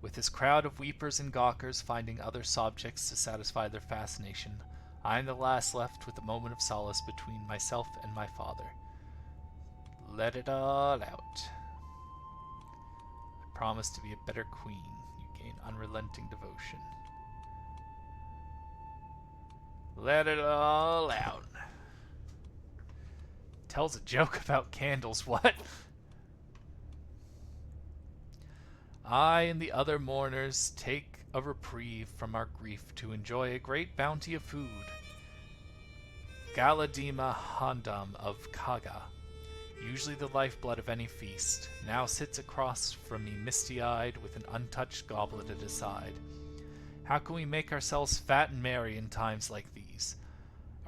with his crowd of weepers and gawkers finding other subjects to satisfy their fascination. I am the last left with a moment of solace between myself and my father. Let it all out. I promise to be a better queen. You gain unrelenting devotion. Let it all out. Tells a joke about candles, what? I and the other mourners take a reprieve from our grief to enjoy a great bounty of food. Galadima Handam of Kaga, usually the lifeblood of any feast, now sits across from me misty-eyed with an untouched goblet at his side. How can we make ourselves fat and merry in times like these?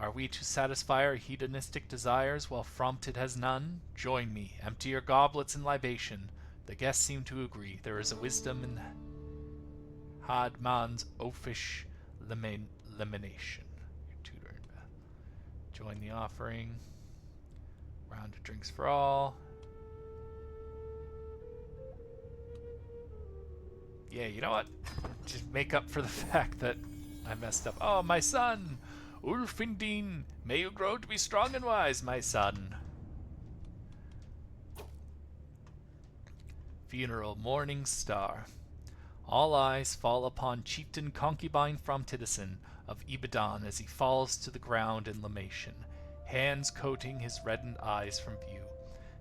Are we to satisfy our hedonistic desires while Framtid has none? Join me, empty your goblets in libation. The guests seem to agree. There is a wisdom in Hadman's oafish elimination. Your tutor in Beth. Join the offering. Round of drinks for all. Yeah, you know what? Just make up for the fact that I messed up. Oh, my son! Ulfindine, may you grow to be strong and wise, my son. Funeral Morning Star. All eyes fall upon Chieftain Concubine Framtidisson of Ibadan as he falls to the ground in lamation, hands coating his reddened eyes from view.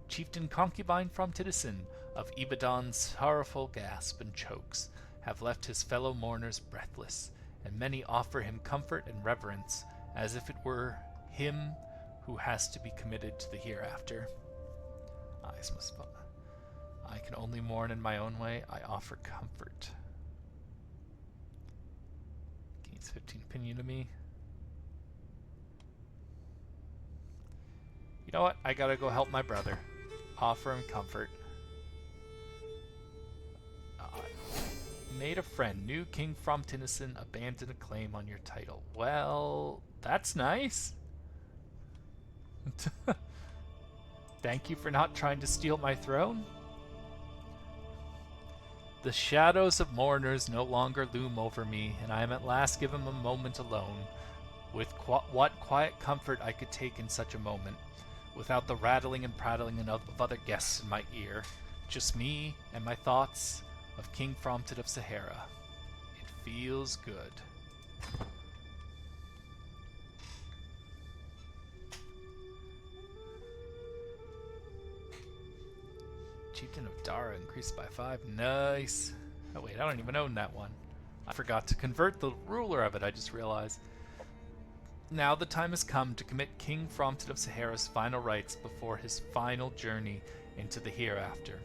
Chieftain Concubine Framtidisson of Ibadan's sorrowful gasp and chokes have left his fellow mourners breathless, and many offer him comfort and reverence as if it were him who has to be committed to the hereafter. Eyes must fall. I can only mourn in my own way. I offer comfort. Gains 15 opinion to me. You know what? I gotta go help my brother. Offer him comfort. Made a friend. New King Framtidisson abandoned a claim on your title. Well, that's nice. Thank you for not trying to steal my throne. The shadows of mourners no longer loom over me, and I am at last given a moment alone, with what quiet comfort I could take in such a moment, without the rattling and prattling of other guests in my ear, just me and my thoughts of King Framtid of Sahara. It feels good. Chieftain of Dara increased by 5. Nice. Oh wait, I don't even own that one. I forgot to convert the ruler of it, I just realized. Now the time has come to commit King Framtid of Sahara's final rites before his final journey into the hereafter.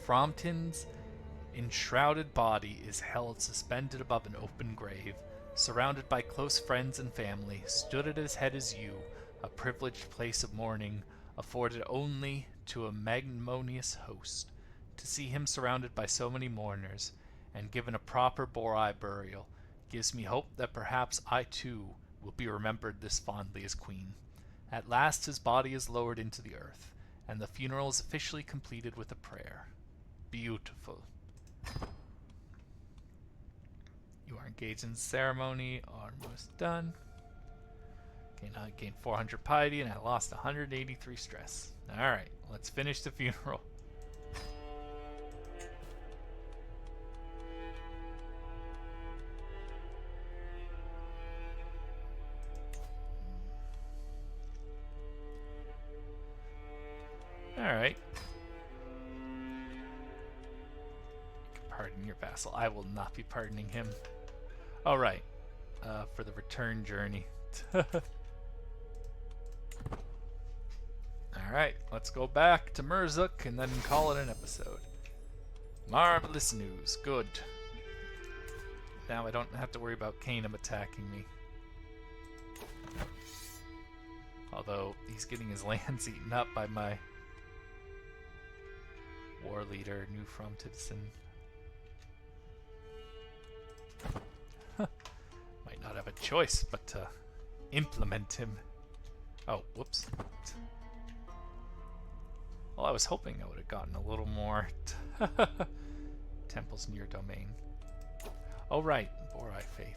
Framtid's enshrouded body is held suspended above an open grave, surrounded by close friends and family. Stood at his head as you, a privileged place of mourning, afforded only to a magnanimous host. To see him surrounded by so many mourners, and given a proper boar-eye burial, gives me hope that perhaps I too will be remembered this fondly as queen. At last his body is lowered into the earth, and the funeral is officially completed with a prayer. Beautiful. You are engaged in the ceremony. Almost done. Okay, now I gained 400 piety and I lost 183 stress. Alright, let's finish the funeral. Alright. Pardon your vassal. I will not be pardoning him. Alright. For the return journey. Alright, let's go back to Murzuk and then call it an episode. Marvelous news. Good. Now I don't have to worry about Kanem attacking me. Although he's getting his lands eaten up by my war leader, New Framtidisson. Might not have a choice but to implement him. Oh, whoops. Well, I was hoping I would have gotten a little more temples in your domain. Oh, right. Borai Faith.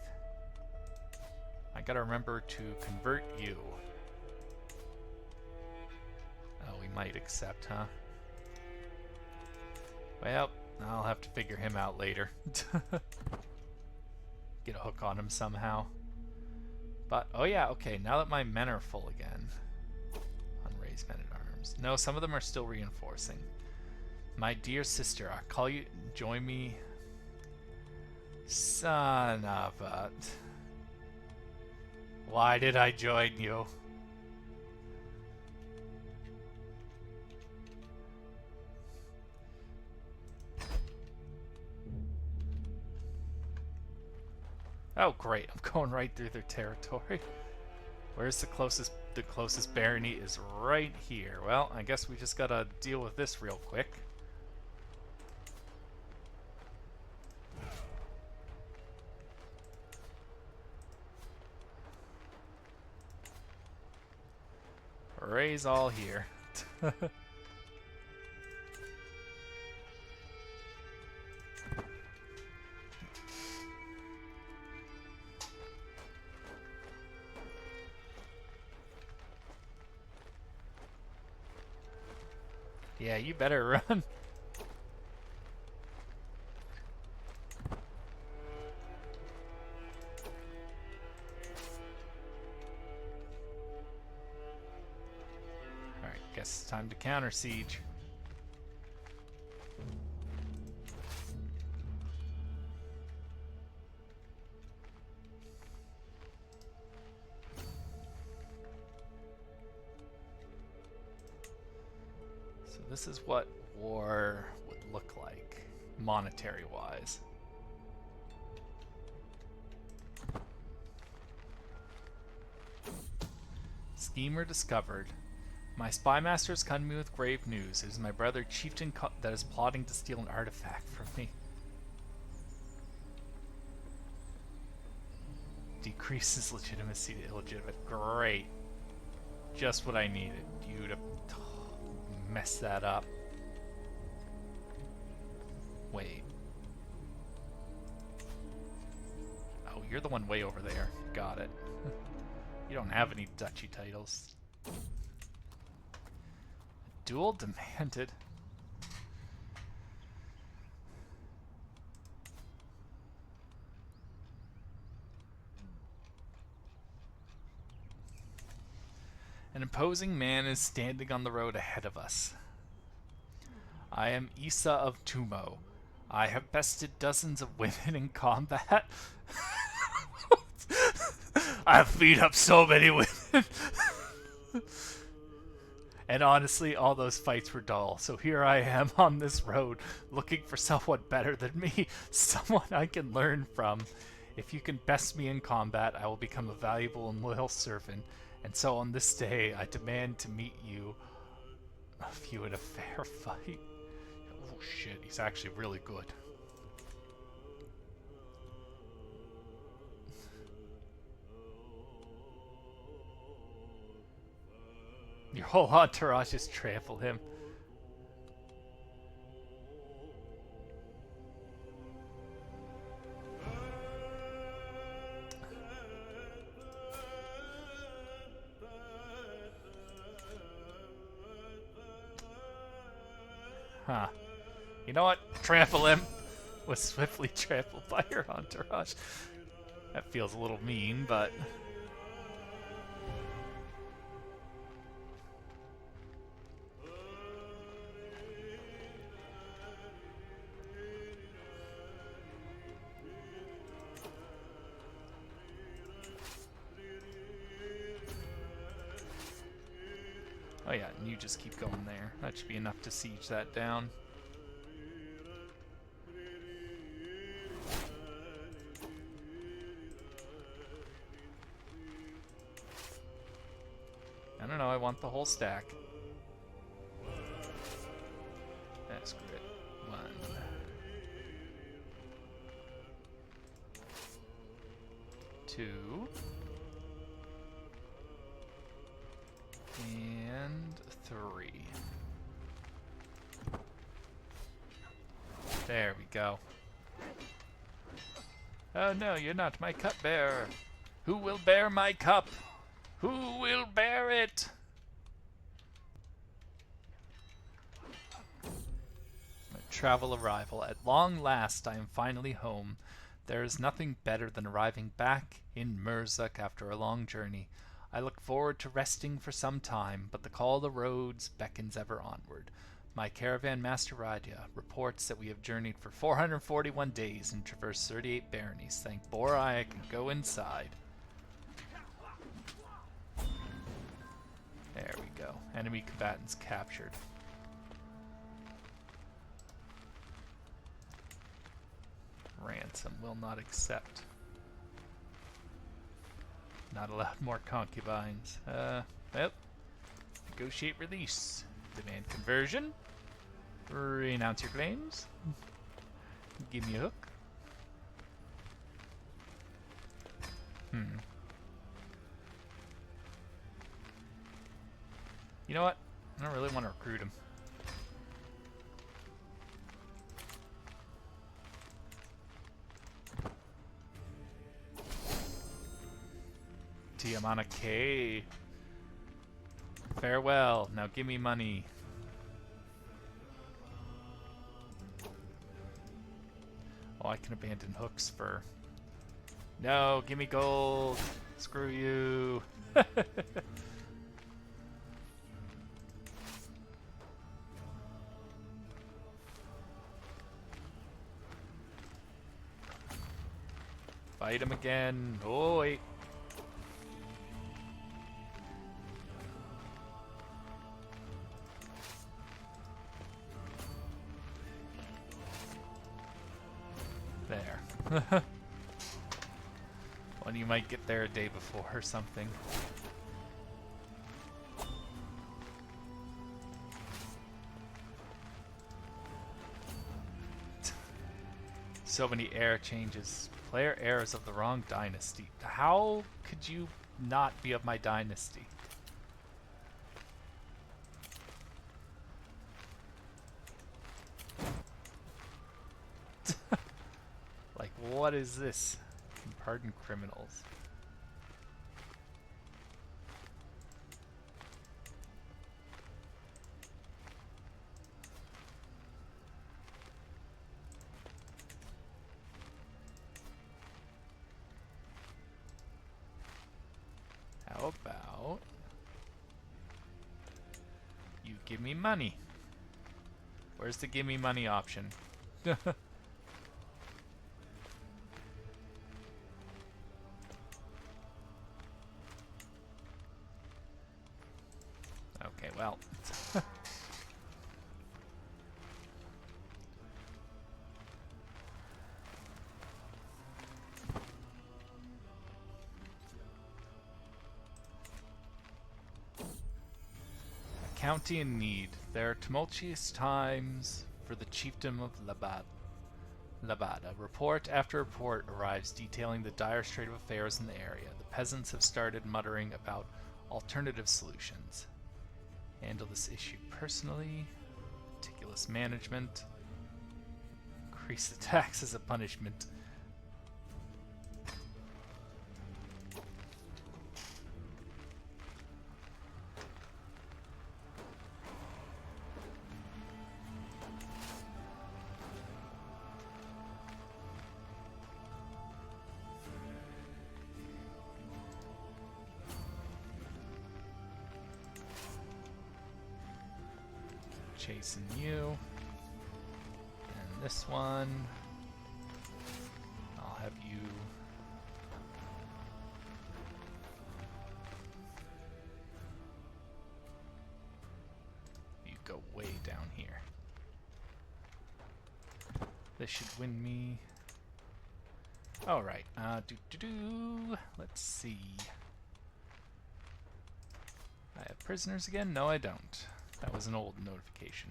I gotta remember to convert you. Oh, we might accept, huh? Well, I'll have to figure him out later. Get a hook on him somehow. But, oh yeah, okay, now that my men are full again. Unraised men at arms. No, some of them are still reinforcing. My dear sister, I call you, join me. Son of a... Why did I join you? Oh great, I'm going right through their territory. Where's the closest barony is right here. Well, I guess we just gotta deal with this real quick. Raise all here. Yeah, you better run. Alright, guess it's time to counter siege. So this is what war would look like, monetary-wise. Schemer discovered. My spy master has come to me with grave news. It is my brother chieftain that is plotting to steal an artifact from me. Decreases legitimacy to illegitimate. Great. Just what I needed. You to mess that up. Wait. Oh, you're the one way over there. Got it. You don't have any duchy titles. Duel demanded. An imposing man is standing on the road ahead of us. I am Issa of Tumo. I have bested dozens of women in combat. I've beat up so many women. And honestly, all those fights were dull. So here I am on this road, looking for someone better than me, someone I can learn from. If you can best me in combat, I will become a valuable and loyal servant. And so on this day, I demand to meet you in a fair fight. Oh shit, he's actually really good. Your whole entourage just trampled him. Huh. You know what? Trample him. Was swiftly trampled by your entourage. That feels a little mean, but... Oh yeah, and you just keep going there. That should be enough to siege that down. I don't know, I want the whole stack. That's great. 1. 2. And 3. There we go. Oh no, you're not my cupbearer. Who will bear my cup? Who will bear it? Travel arrival. At long last, I am finally home. There is nothing better than arriving back in Murzuk after a long journey. I look forward to resting for some time, but the call of the roads beckons ever onward. My caravan master Radia reports that we have journeyed for 441 days and traversed 38 baronies. Thank Borai I can go inside. There we go. Enemy combatants captured. Ransom will not accept. Not allowed more concubines. Well, negotiate release. Demand conversion. Renounce your claims. Give me a hook. You know what? I don't really want to recruit him. Tiamana K. Farewell. Now give me money. I can abandon hooks for... No, give me gold! Screw you! Fight him again. Oh, wait. There. Well, you might get there a day before or something. So many heir changes. Player heirs of the wrong dynasty. How could you not be of my dynasty? Like, what is this? Can pardon criminals. How about you give me money? Where's the give me money option? Okay, well. A county in need. There are tumultuous times for the chiefdom of Labada. Report after report arrives detailing the dire state of affairs in the area. The peasants have started muttering about alternative solutions. Handle this issue personally. Meticulous management. Increase the tax as a punishment. Chasing you. And this one. I'll have you. You go way down here. This should win me. Alright. Let's see. I have prisoners again? No, I don't. That was an old notification.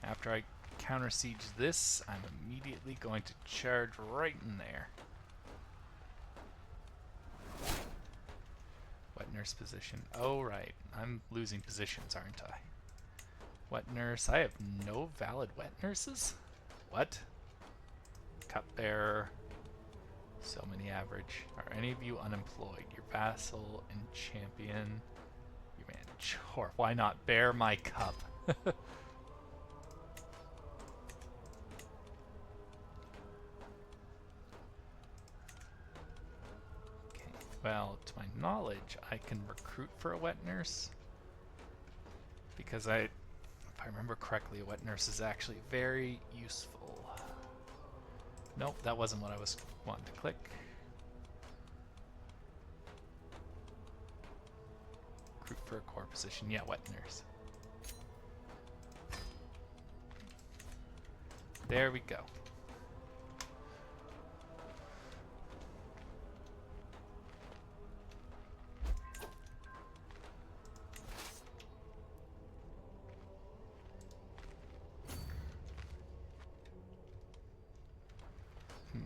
After I counter siege this, I'm immediately going to charge right in there. Wet nurse position. Oh, right. I'm losing positions, aren't I? Wet nurse. I have no valid wet nurses? What? Cupbearer. So many average. Are any of you unemployed? Your vassal and champion. Sure, why not bear my cup? Okay, well, to my knowledge, I can recruit for a wet nurse. Because if I remember correctly, a wet nurse is actually very useful. Nope, that wasn't what I was wanting to click. For a core position. Yeah, wet nurse. There we go.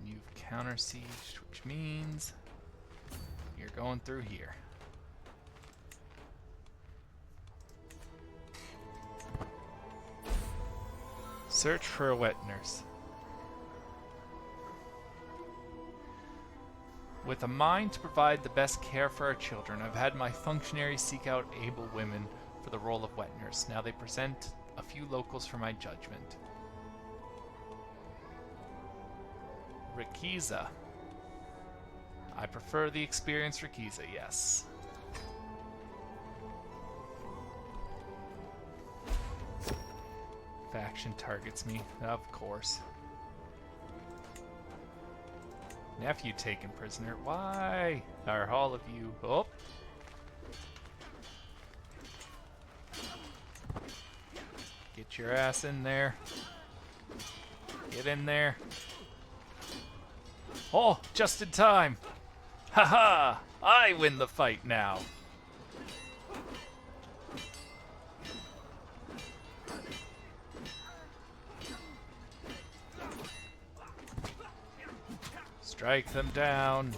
You've counter-sieged, which means you're going through here. Search for a wet nurse. With a mind to provide the best care for our children, I've had my functionaries seek out able women for the role of wet nurse. Now they present a few locals for my judgment. Rikiza. I prefer the experienced Rikiza, yes. Faction targets me, of course. Nephew taken prisoner. Why are all of you? Oh. Get your ass in there. Get in there. Oh, just in time. Haha! I win the fight now. Strike them down.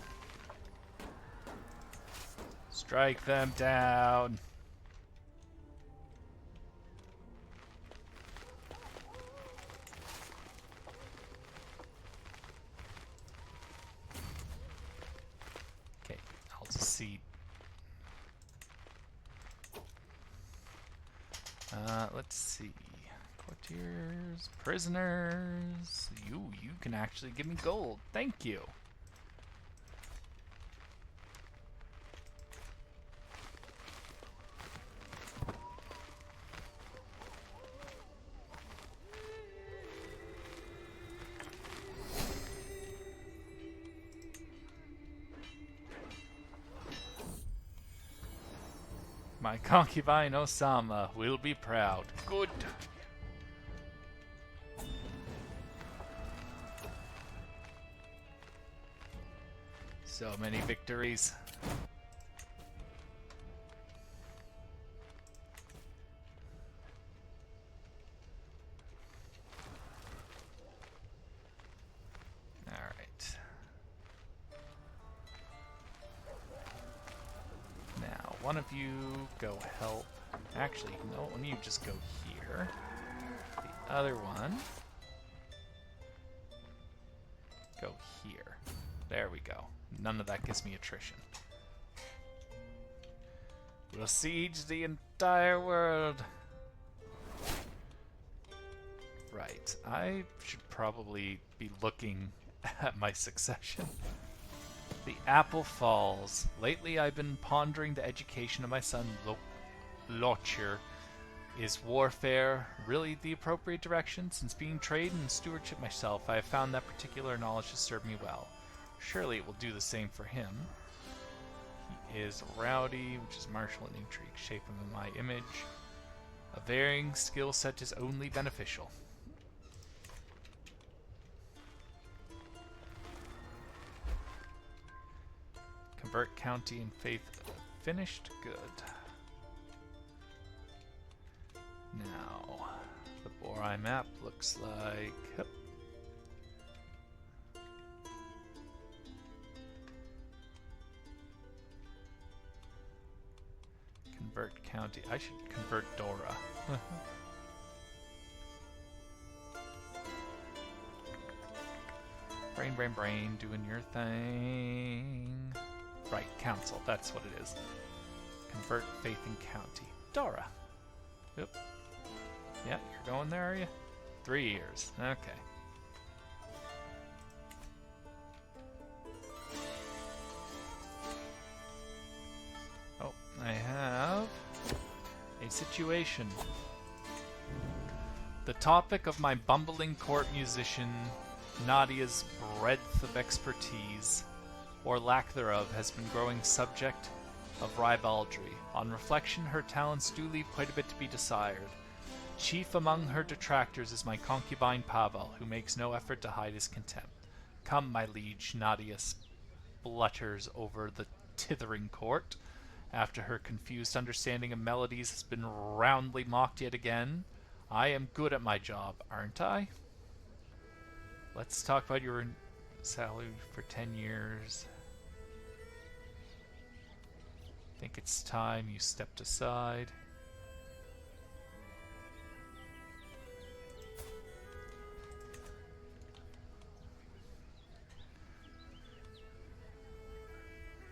Strike them down. Okay, I'll just see. Let's see. Courtiers, prisoners. You can actually give me gold. Thank you. My concubine Osama will be proud. Good. So many victories. All right. Now, one of you go help. Actually, no, one of you just go here. The other one go here. There we go. None of that gives me attrition. We'll siege the entire world. Right. I should probably be looking at my succession. The apple falls. Lately I've been pondering the education of my son Locher. Is warfare really the appropriate direction? Since being trade and stewardship myself, I have found that particular knowledge has served me well. Surely it will do the same for him. He is rowdy, which is martial and intrigue. Shape him in my image. A varying skill set is only beneficial. Convert county and faith finished. Good. Now, the Borai map looks like... Yep. Convert county. I should convert Dora. Brain, doing your thing. Right, council. That's what it is. Convert faith in county. Dora. Yep. Yeah, you're going there, are you? 3 years. Okay. Oh, I have a situation. The topic of my bumbling court musician, Nadia's breadth of expertise, or lack thereof, has been growing subject of ribaldry. On reflection, her talents do leave quite a bit to be desired. Chief among her detractors is my concubine Pavel, who makes no effort to hide his contempt. Come, my liege, Nadia splutters over the tithering court. After her confused understanding of melodies has been roundly mocked yet again. I am good at my job, aren't I? Let's talk about your salary for 10 years. I think it's time you stepped aside.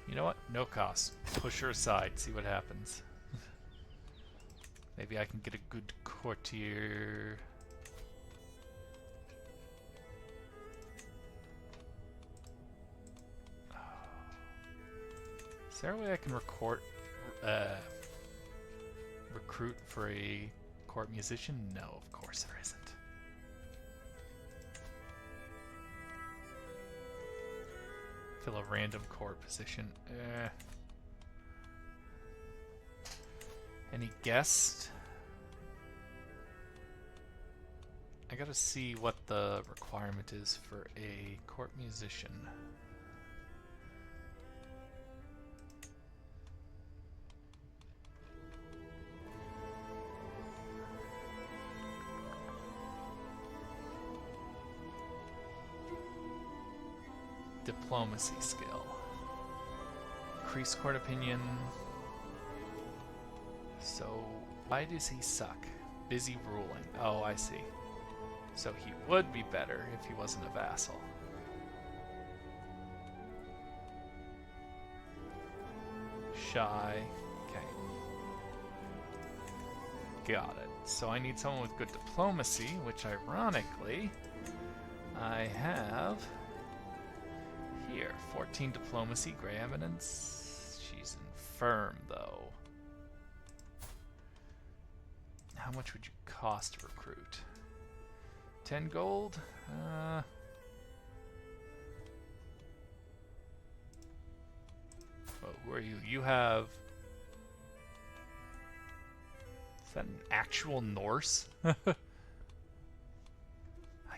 You know what? No cost. Push her aside, see what happens. Maybe I can get a good courtier. Is there a way I can recruit for a court musician? No, of course there isn't. Fill a random court position. Any guest? I gotta see what the requirement is for a court musician. Diplomacy skill. Increase court opinion. So, why does he suck? Busy ruling. Oh, I see. So he would be better if he wasn't a vassal. Shy. Okay. Got it. So I need someone with good diplomacy, which ironically, I have here. 14 diplomacy, gray eminence. She's infirm, though. How much would you cost to recruit? 10 gold? Oh, who are you? You have... Is that an actual Norse? I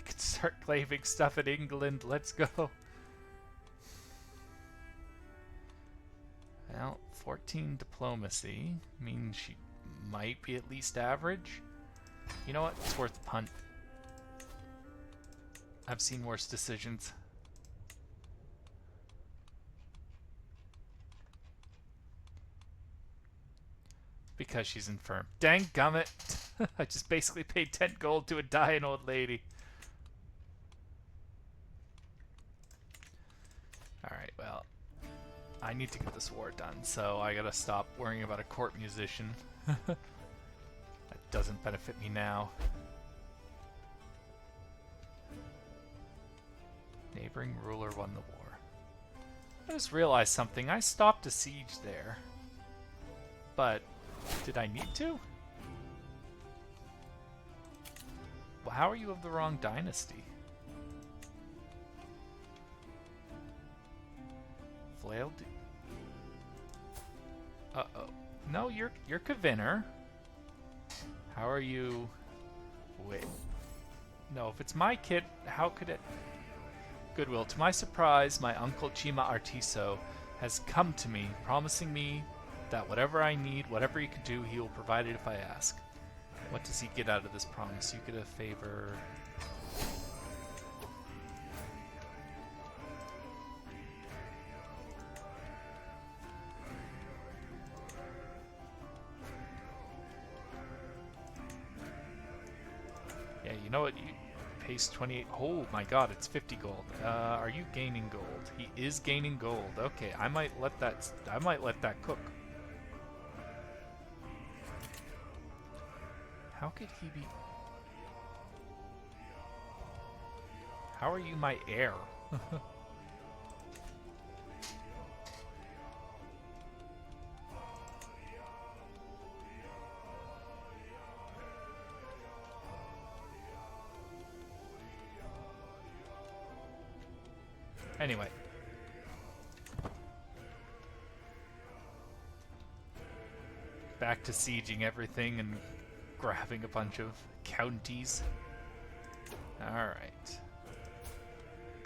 could start claiming stuff in England. Let's go. Well, 14 diplomacy means she might be at least average. You know what? It's worth a punt. I've seen worse decisions. Because she's infirm. Dang gummit! I just basically paid 10 gold to a dying old lady. Alright, well. I need to get this war done, so I gotta stop worrying about a court musician. That doesn't benefit me now. Neighboring ruler won the war. I just realized something. I stopped a siege there. But, did I need to? Well, how are you of the wrong dynasty? Flailed? Uh-oh. No, you're Kaviner. How are you... Wait. No, if it's my kit, how could it... Goodwill. To my surprise, my uncle Chima Artiso has come to me, promising me that whatever I need, whatever he can do, he will provide it if I ask. What does he get out of this promise? You get a favor... Yeah, you know what? You pays 28. Oh my god, it's 50 gold. Are you gaining gold? He is gaining gold. Okay, I might let that cook. How could he be... How are you my heir? Anyway. Back to sieging everything and grabbing a bunch of counties. Alright.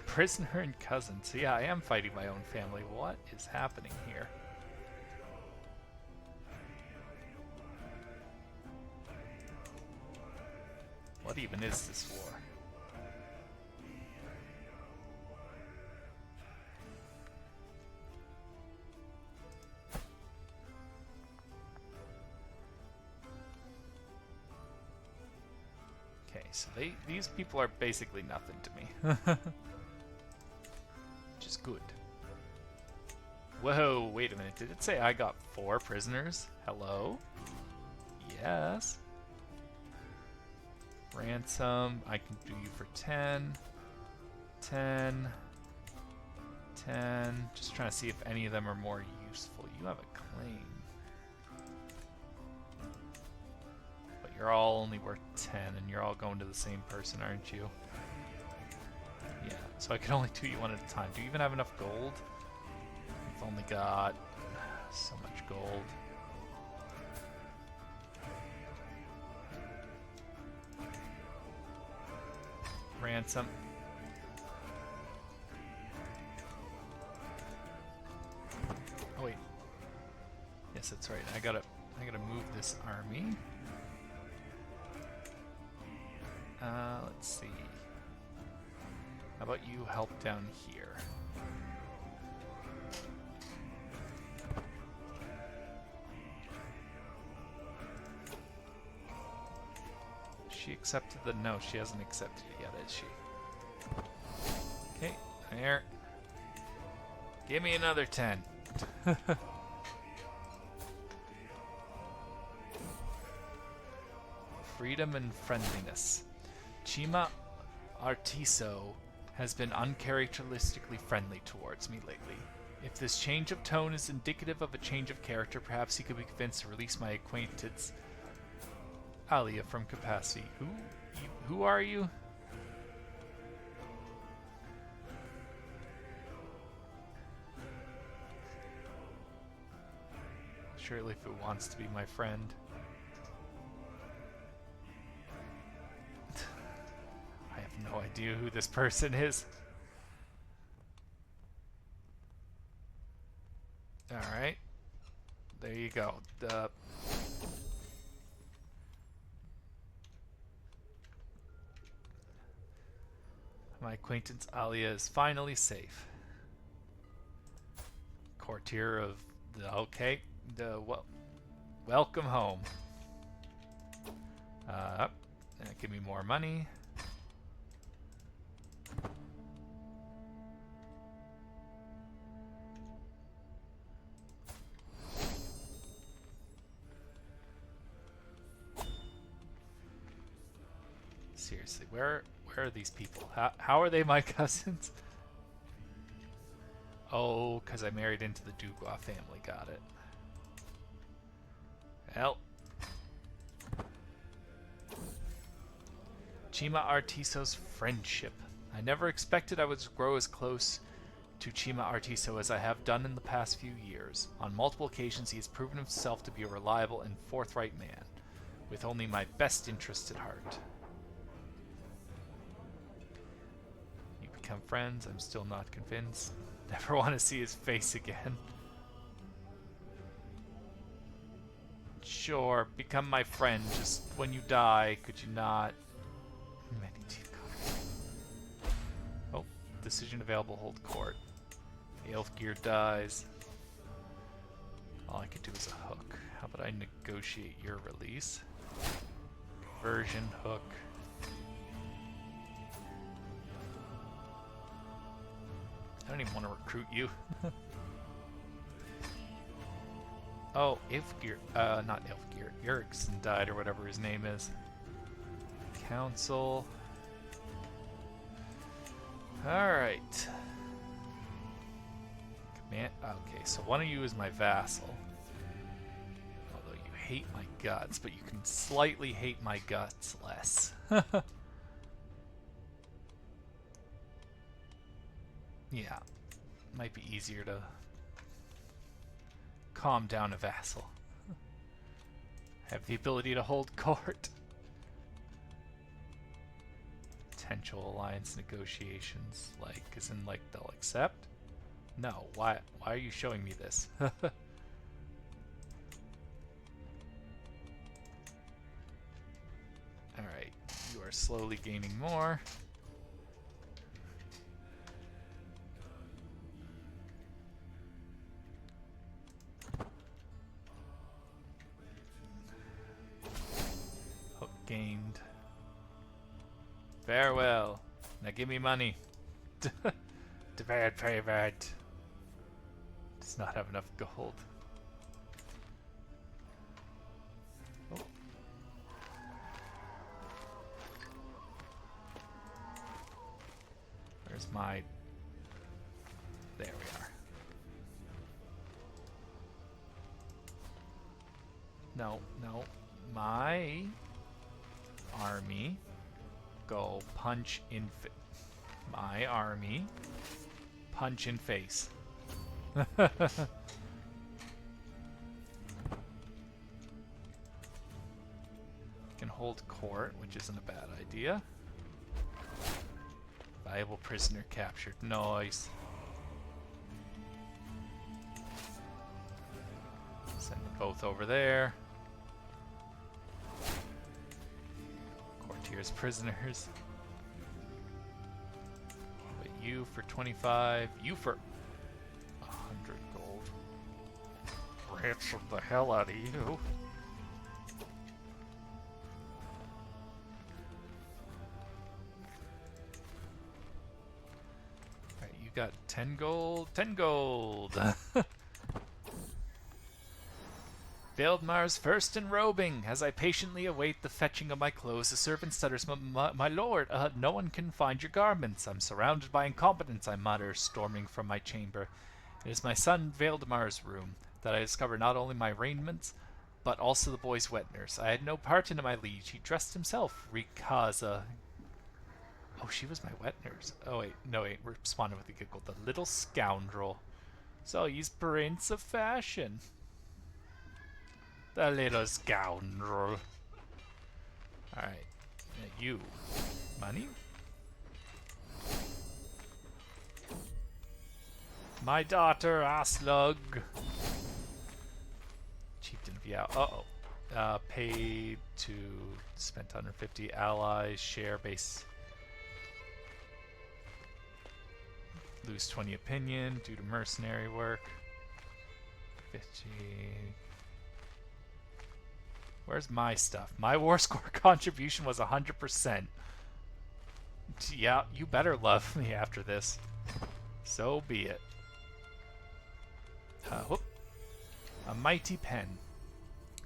Prisoner and cousins. Yeah, I am fighting my own family. What is happening here? What even is this war? So these people are basically nothing to me. Which is good. Whoa, wait a minute. Did it say I got 4 prisoners? Hello? Yes. Ransom. I can do you for 10. 10. 10. Just trying to see if any of them are more useful. You have a claim. But you're all only worth 10, and you're all going to the same person, aren't you? Yeah, so I can only do you one at a time. Do you even have enough gold? You've only got so much gold. Ransom. Oh wait. Yes, that's right. I gotta move this army. Let's see. How about you help down here? She accepted the... No, she hasn't accepted it yet, is she? Okay, there. Give me another 10. Freedom and friendliness. Chima Artiso has been uncharacteristically friendly towards me lately. If this change of tone is indicative of a change of character, perhaps he could be convinced to release my acquaintance Alia from capacity. Who are you? Surely if it wants to be my friend. I have no idea who this person is. Alright. There you go. My acquaintance Alia is finally safe. Courtier of the... Okay. Welcome home. Give me more money. Seriously, where are these people? How are they my cousins? Oh, because I married into the Dugois family. Got it. Well. Chima Artiso's friendship. I never expected I would grow as close to Chima Artiso as I have done in the past few years. On multiple occasions he has proven himself to be a reliable and forthright man, with only my best interests at heart. You become friends? I'm still not convinced. Never want to see his face again. Sure, become my friend. Just when you die, could you not? Many teeth cards. Oh, decision available. Hold court. Aelfgeir dies. All I could do is a hook. How about I negotiate your release? Conversion, hook. I don't even want to recruit you. Oh, Aelfgeir. Not Aelfgeir. Ericsson died, or whatever his name is. Council. Alright. Command. Okay, so one of you is my vassal. Although you hate my guts, but you can slightly hate my guts less. Yeah. Might be easier to calm down a vassal. Have the ability to hold court. Potential alliance negotiations, like, as in, like, they'll accept? No, why are you showing me this? Alright, you are slowly gaining more. Hook gained. Farewell. Now give me money. Very bad. Does not have enough gold. Oh. Where's my... There we are. No, no. My army go punch in my army punch in face. Can hold court, which isn't a bad idea. Valuable prisoner captured. Nice. Send them both over there. Courtiers prisoners. But you for 25. You for 100 gold. Ransom the hell out of you. Alright, you got 10 gold. 10 gold! Veldmar's first in robing. As I patiently await the fetching of my clothes, the servant stutters, My lord, no one can find your garments. I'm surrounded by incompetence, I mutter, storming from my chamber. It is my son Veldmar's room that I discover not only my raiments, but also the boy's wet nurse. I had no part in my liege. He dressed himself. Rikaza. Oh, she was my wet nurse. Oh, wait. No, wait. We're responding with a giggle. The little scoundrel. So he's prince of fashion. The little scoundrel. Alright. You. Money? My daughter, Aslug. Chieftain of Yao. Uh-oh. Paid to... Spent 150 allies. Share base. Lose 20 opinion due to mercenary work. 50... Where's my stuff? My war score contribution was 100%. Yeah, you better love me after this. So be it. Whoop. A mighty pen.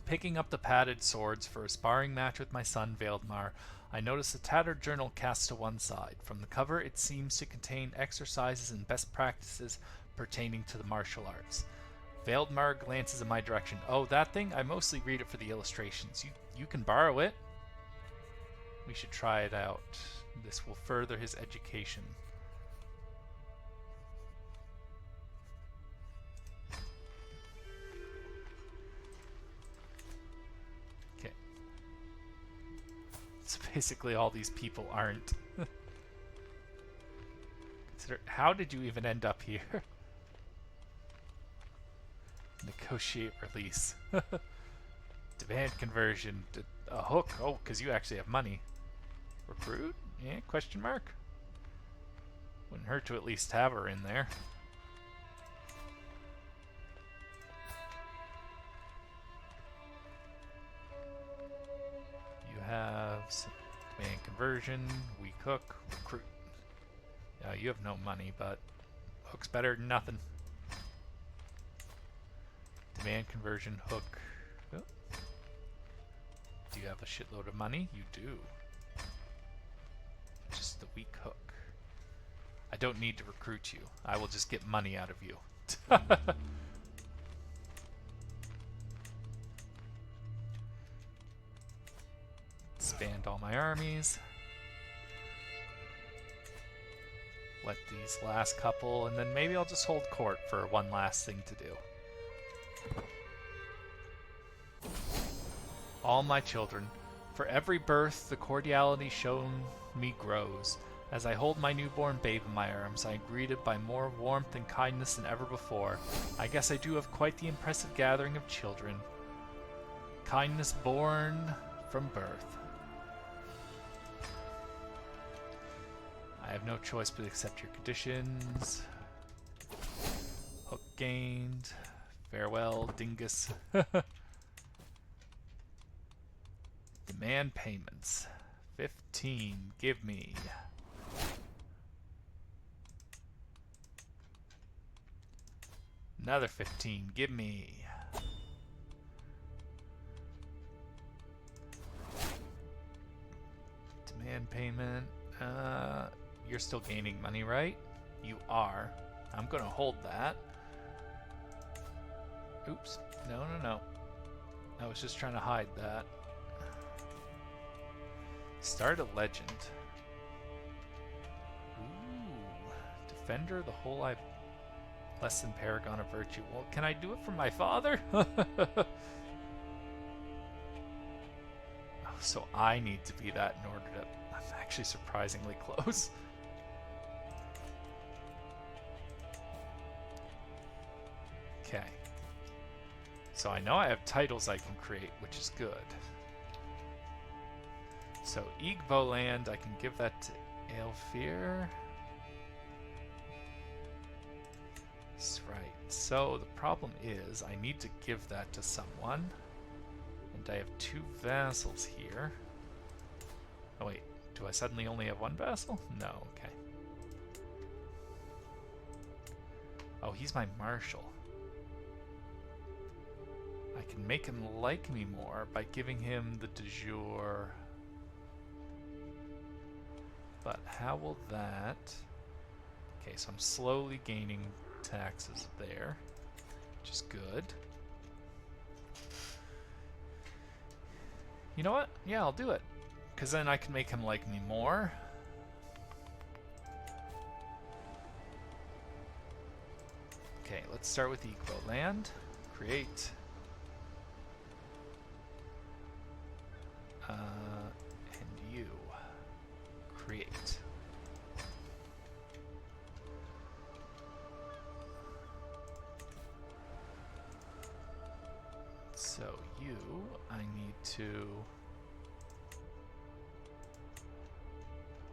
Picking up the padded swords for a sparring match with my son Veldmar, I notice a tattered journal cast to one side. From the cover, it seems to contain exercises and best practices pertaining to the martial arts. Veldmar glances in my direction. Oh, that thing? I mostly read it for the illustrations. You can borrow it. We should try it out. This will further his education. Okay. So basically all these people aren't. Consider, how did you even end up here? Negotiate release. Demand conversion. A hook. Oh, because you actually have money. Recruit? Yeah, question mark. Wouldn't hurt to at least have her in there. You have some demand conversion, weak hook, recruit. You have no money, but hook's better than nothing. Demand conversion, hook. Oh. Do you have a shitload of money? You do. Just the weak hook. I don't need to recruit you. I will just get money out of you. Expand all my armies. Let these last couple, and then maybe I'll just hold court for one last thing to do. All my children, for every birth the cordiality shown me grows. As I hold my newborn babe in my arms, I am greeted by more warmth and kindness than ever before. I guess I do have quite the impressive gathering of children. Kindness born from birth. I have no choice but to accept your conditions. Hook gained. Farewell, dingus. Demand payments. 15. Give me. Another 15. Give me. Demand payment. You're still gaining money, right? You are. I'm gonna hold that. Oops. No, no, no. I was just trying to hide that. Start a legend. Ooh. Defender, the whole I... Less than Paragon of Virtue. Well, can I do it for my father? So I need to be that in order to... I'm actually surprisingly close. Okay. So I know I have titles I can create, which is good. So Idgo-Buenne, I can give that to Aelfir. That's right. So the problem is I need to give that to someone. And I have 2 vassals here. Oh wait, do I suddenly only have 1 vassal? No, okay. Oh, he's my marshal. I can make him like me more by giving him the de jure. But how will that... Okay, so I'm slowly gaining taxes there, which is good. You know what? Yeah, I'll do it. Because then I can make him like me more. Okay, let's start with Idgo-Buenne. Create. And you. Create. So you, I need to...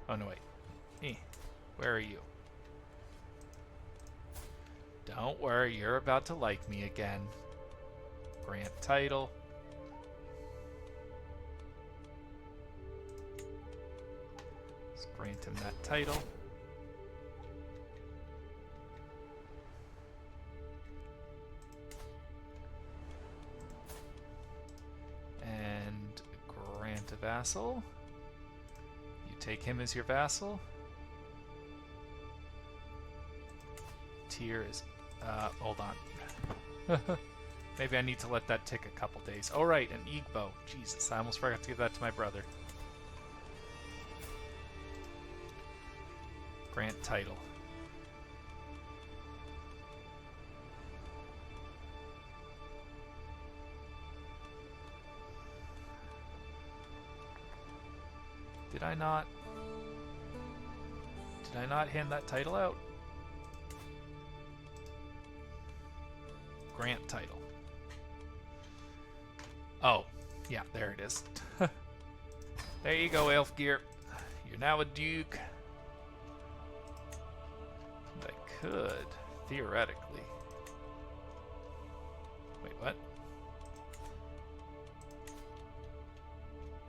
Oh no, wait. Where are you? Don't worry, you're about to like me again. Grant title. Let's grant him that title. And grant a vassal. You take him as your vassal. Tier is... hold on. Maybe I need to let that tick a couple days. Oh, right, an Igbo. Jesus, I almost forgot to give that to my brother. Grant title. Did I not hand that title out? Grant title. Oh, yeah, there it is. There you go, Aelfir. You're now a duke. And I could, theoretically... Wait, what?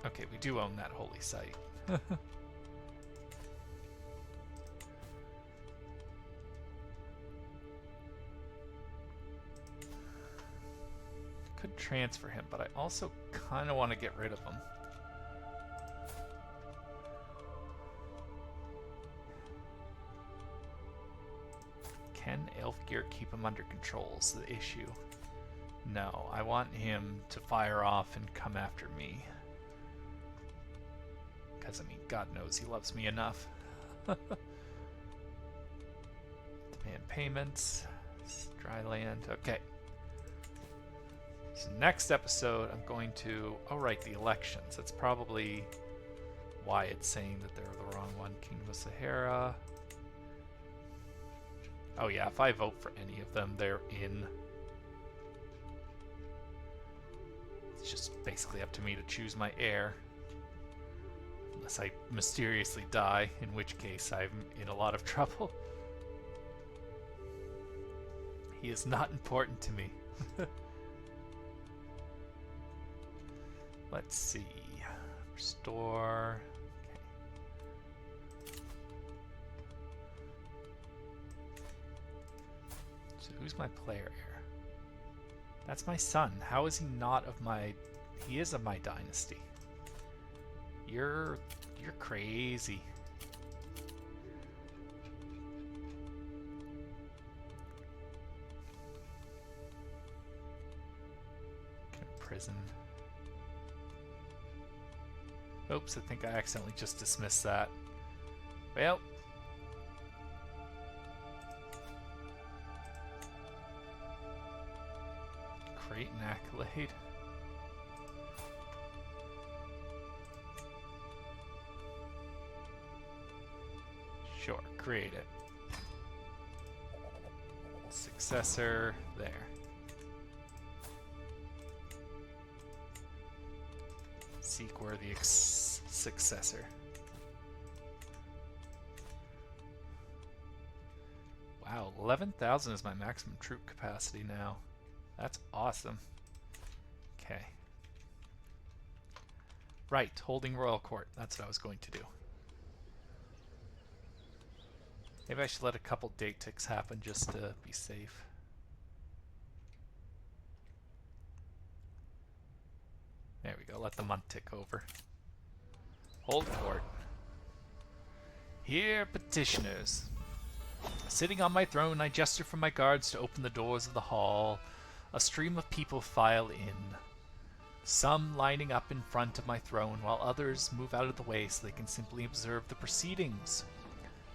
Okay, we do own that holy site. Could transfer him, but I also kind of want to get rid of him. Can Aelfir keep him under control is the issue. No, I want him to fire off and come after me. Because, I mean, God knows he loves me enough. Demand payments. Dryland. Okay. So next episode, I'm going to... Oh, right, the elections. That's probably why it's saying that they're the wrong one. Kingdom of Sahara. Oh, yeah, if I vote for any of them, they're in. It's just basically up to me to choose my heir. Unless I mysteriously die, in which case I'm in a lot of trouble. He is not important to me. Let's see. Restore. Okay. So who's my player heir? That's my son. How is he not of my... He is of my dynasty. You're crazy. Can prison. Oops, I think I accidentally just dismissed that. Well. Create an accolade. Sure, create it. Successor, there. Seek worthy successor. Wow, 11,000 is my maximum troop capacity now. That's awesome. Okay. Right, holding royal court. That's what I was going to do. Maybe I should let a couple date ticks happen just to be safe. There we go, let the month tick over. Hold court. Here, petitioners. Sitting on my throne, I gesture for my guards to open the doors of the hall. A stream of people file in. Some lining up in front of my throne, while others move out of the way so they can simply observe the proceedings.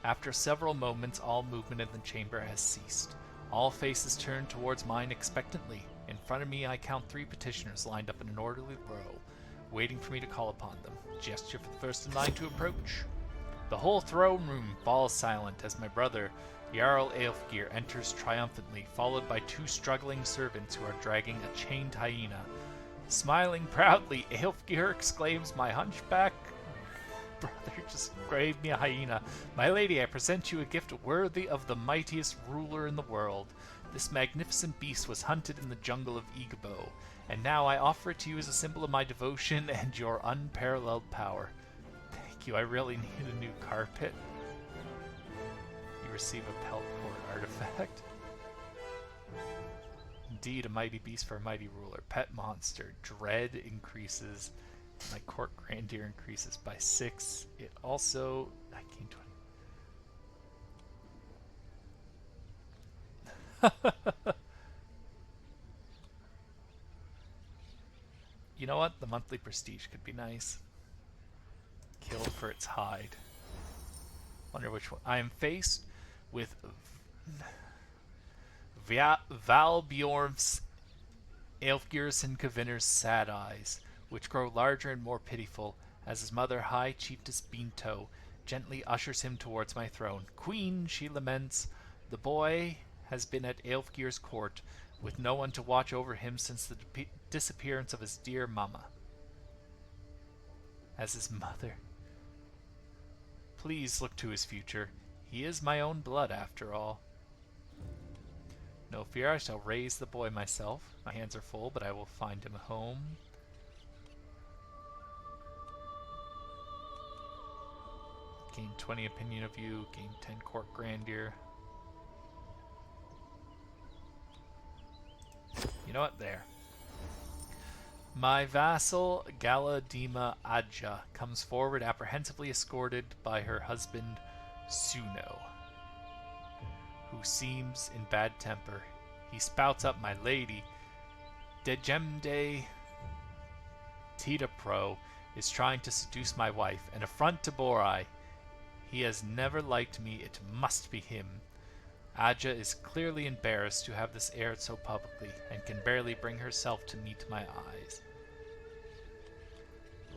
After several moments, all movement in the chamber has ceased. All faces turn towards mine expectantly. In front of me, I count 3 petitioners lined up in an orderly row, waiting for me to call upon them. Gesture for the first in line to approach. The whole throne room falls silent as my brother, Jarl Aelfgeir, enters triumphantly, followed by 2 struggling servants who are dragging a chained hyena. Smiling proudly, Aelfgeir exclaims, "My hunchback brother just gave me a hyena. My lady, I present you a gift worthy of the mightiest ruler in the world. This magnificent beast was hunted in the jungle of Idgo-Buenne, and now I offer it to you as a symbol of my devotion and your unparalleled power." Thank you, I really need a new carpet. You receive a pelt court artifact. Indeed, a mighty beast for a mighty ruler. Pet monster. Dread increases. My court grandeur increases by 6. It also... I gain 20. You know what? The monthly prestige could be nice. Killed for its hide. Wonder which one. I am faced with Valbjorn's, Aelfgeir's and Kvinner's sad eyes, which grow larger and more pitiful as his mother, High Chiefess Binto, gently ushers him towards my throne. "Queen," she laments, "the boy has been at Aelfgeir's court, with no one to watch over him since the disappearance of his dear mama." As his mother. Please look to his future. He is my own blood, after all. No fear, I shall raise the boy myself. My hands are full, but I will find him a home. Gain 20 opinion of you, gain 10 court grandeur. You know what? There. My vassal, Galadima Adja, comes forward apprehensively escorted by her husband, Suno, who seems in bad temper. He spouts up, "My lady, Dejemde Tidapro is trying to seduce my wife, an affront to Borai. He has never liked me, it must be him." Adja is clearly embarrassed to have this aired so publicly, and can barely bring herself to meet my eyes.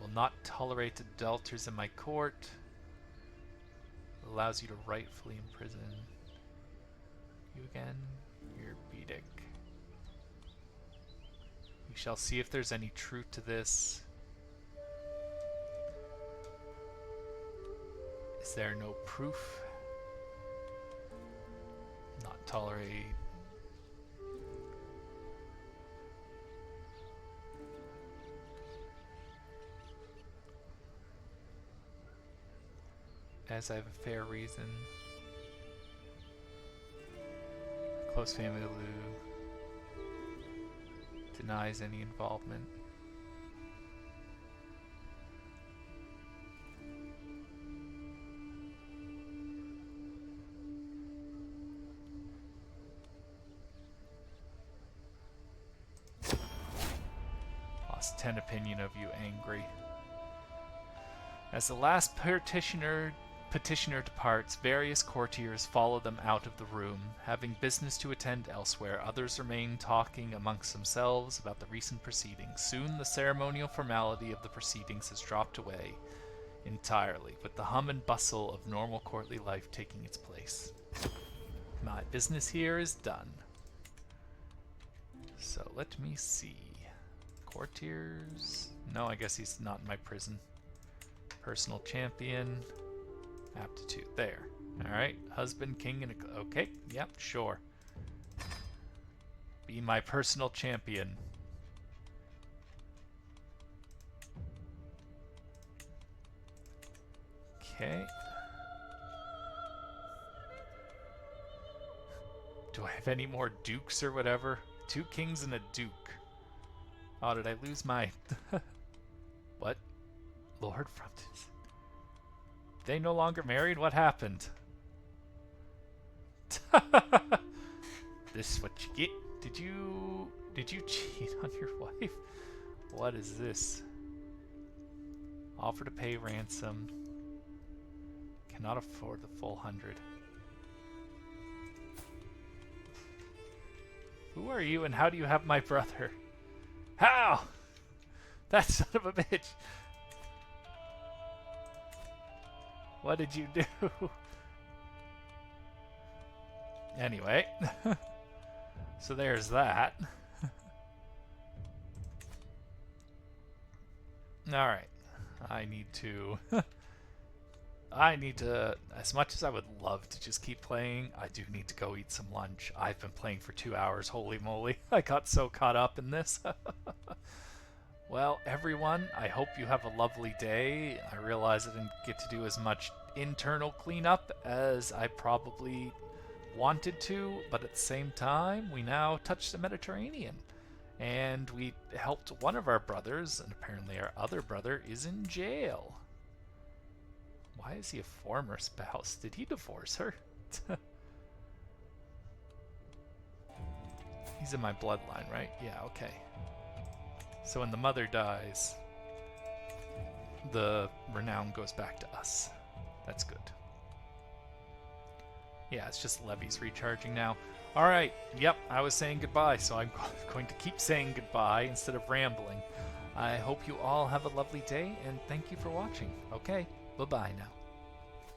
"Will not tolerate adulterers in my court." Allows you to rightfully imprison you again. You're Bedic. We shall see if there's any truth to this. Is there no proof? Not tolerate. As I have a fair reason. Close family to Lou. Denies any involvement. 10 opinion of you angry. As the last petitioner departs, various courtiers follow them out of the room. Having business to attend elsewhere, others remain talking amongst themselves about the recent proceedings. Soon the ceremonial formality of the proceedings has dropped away entirely, with the hum and bustle of normal courtly life taking its place. My business here is done. So let me see. Courtiers? No, I guess he's not in my prison. Personal champion. Aptitude. There. Alright. Husband, king, and a... Okay. Yep, sure. Be my personal champion. Okay. Do I have any more dukes or whatever? 2 kings and a duke. Oh, did I lose my... What? Lord Framtidisson. They no longer married? What happened? This is what you get. Did you cheat on your wife? What is this? Offer to pay ransom. Cannot afford the full 100. Who are you and how do you have my brother? How? That son of a bitch. What did you do? Anyway. So there's that. Alright. I need to... as much as I would love to just keep playing, I do need to go eat some lunch. I've been playing for 2 hours, holy moly. I got so caught up in this. Well, everyone, I hope you have a lovely day. I realize I didn't get to do as much internal cleanup as I probably wanted to, but at the same time, we now touched the Mediterranean. And we helped one of our brothers, and apparently our other brother is in jail. Why is he a former spouse? Did he divorce her? He's in my bloodline, right? Yeah, okay. So when the mother dies, the renown goes back to us. That's good. Yeah, it's just levies recharging now. Alright, yep, I was saying goodbye, so I'm going to keep saying goodbye instead of rambling. I hope you all have a lovely day, and thank you for watching. Okay, bye-bye now.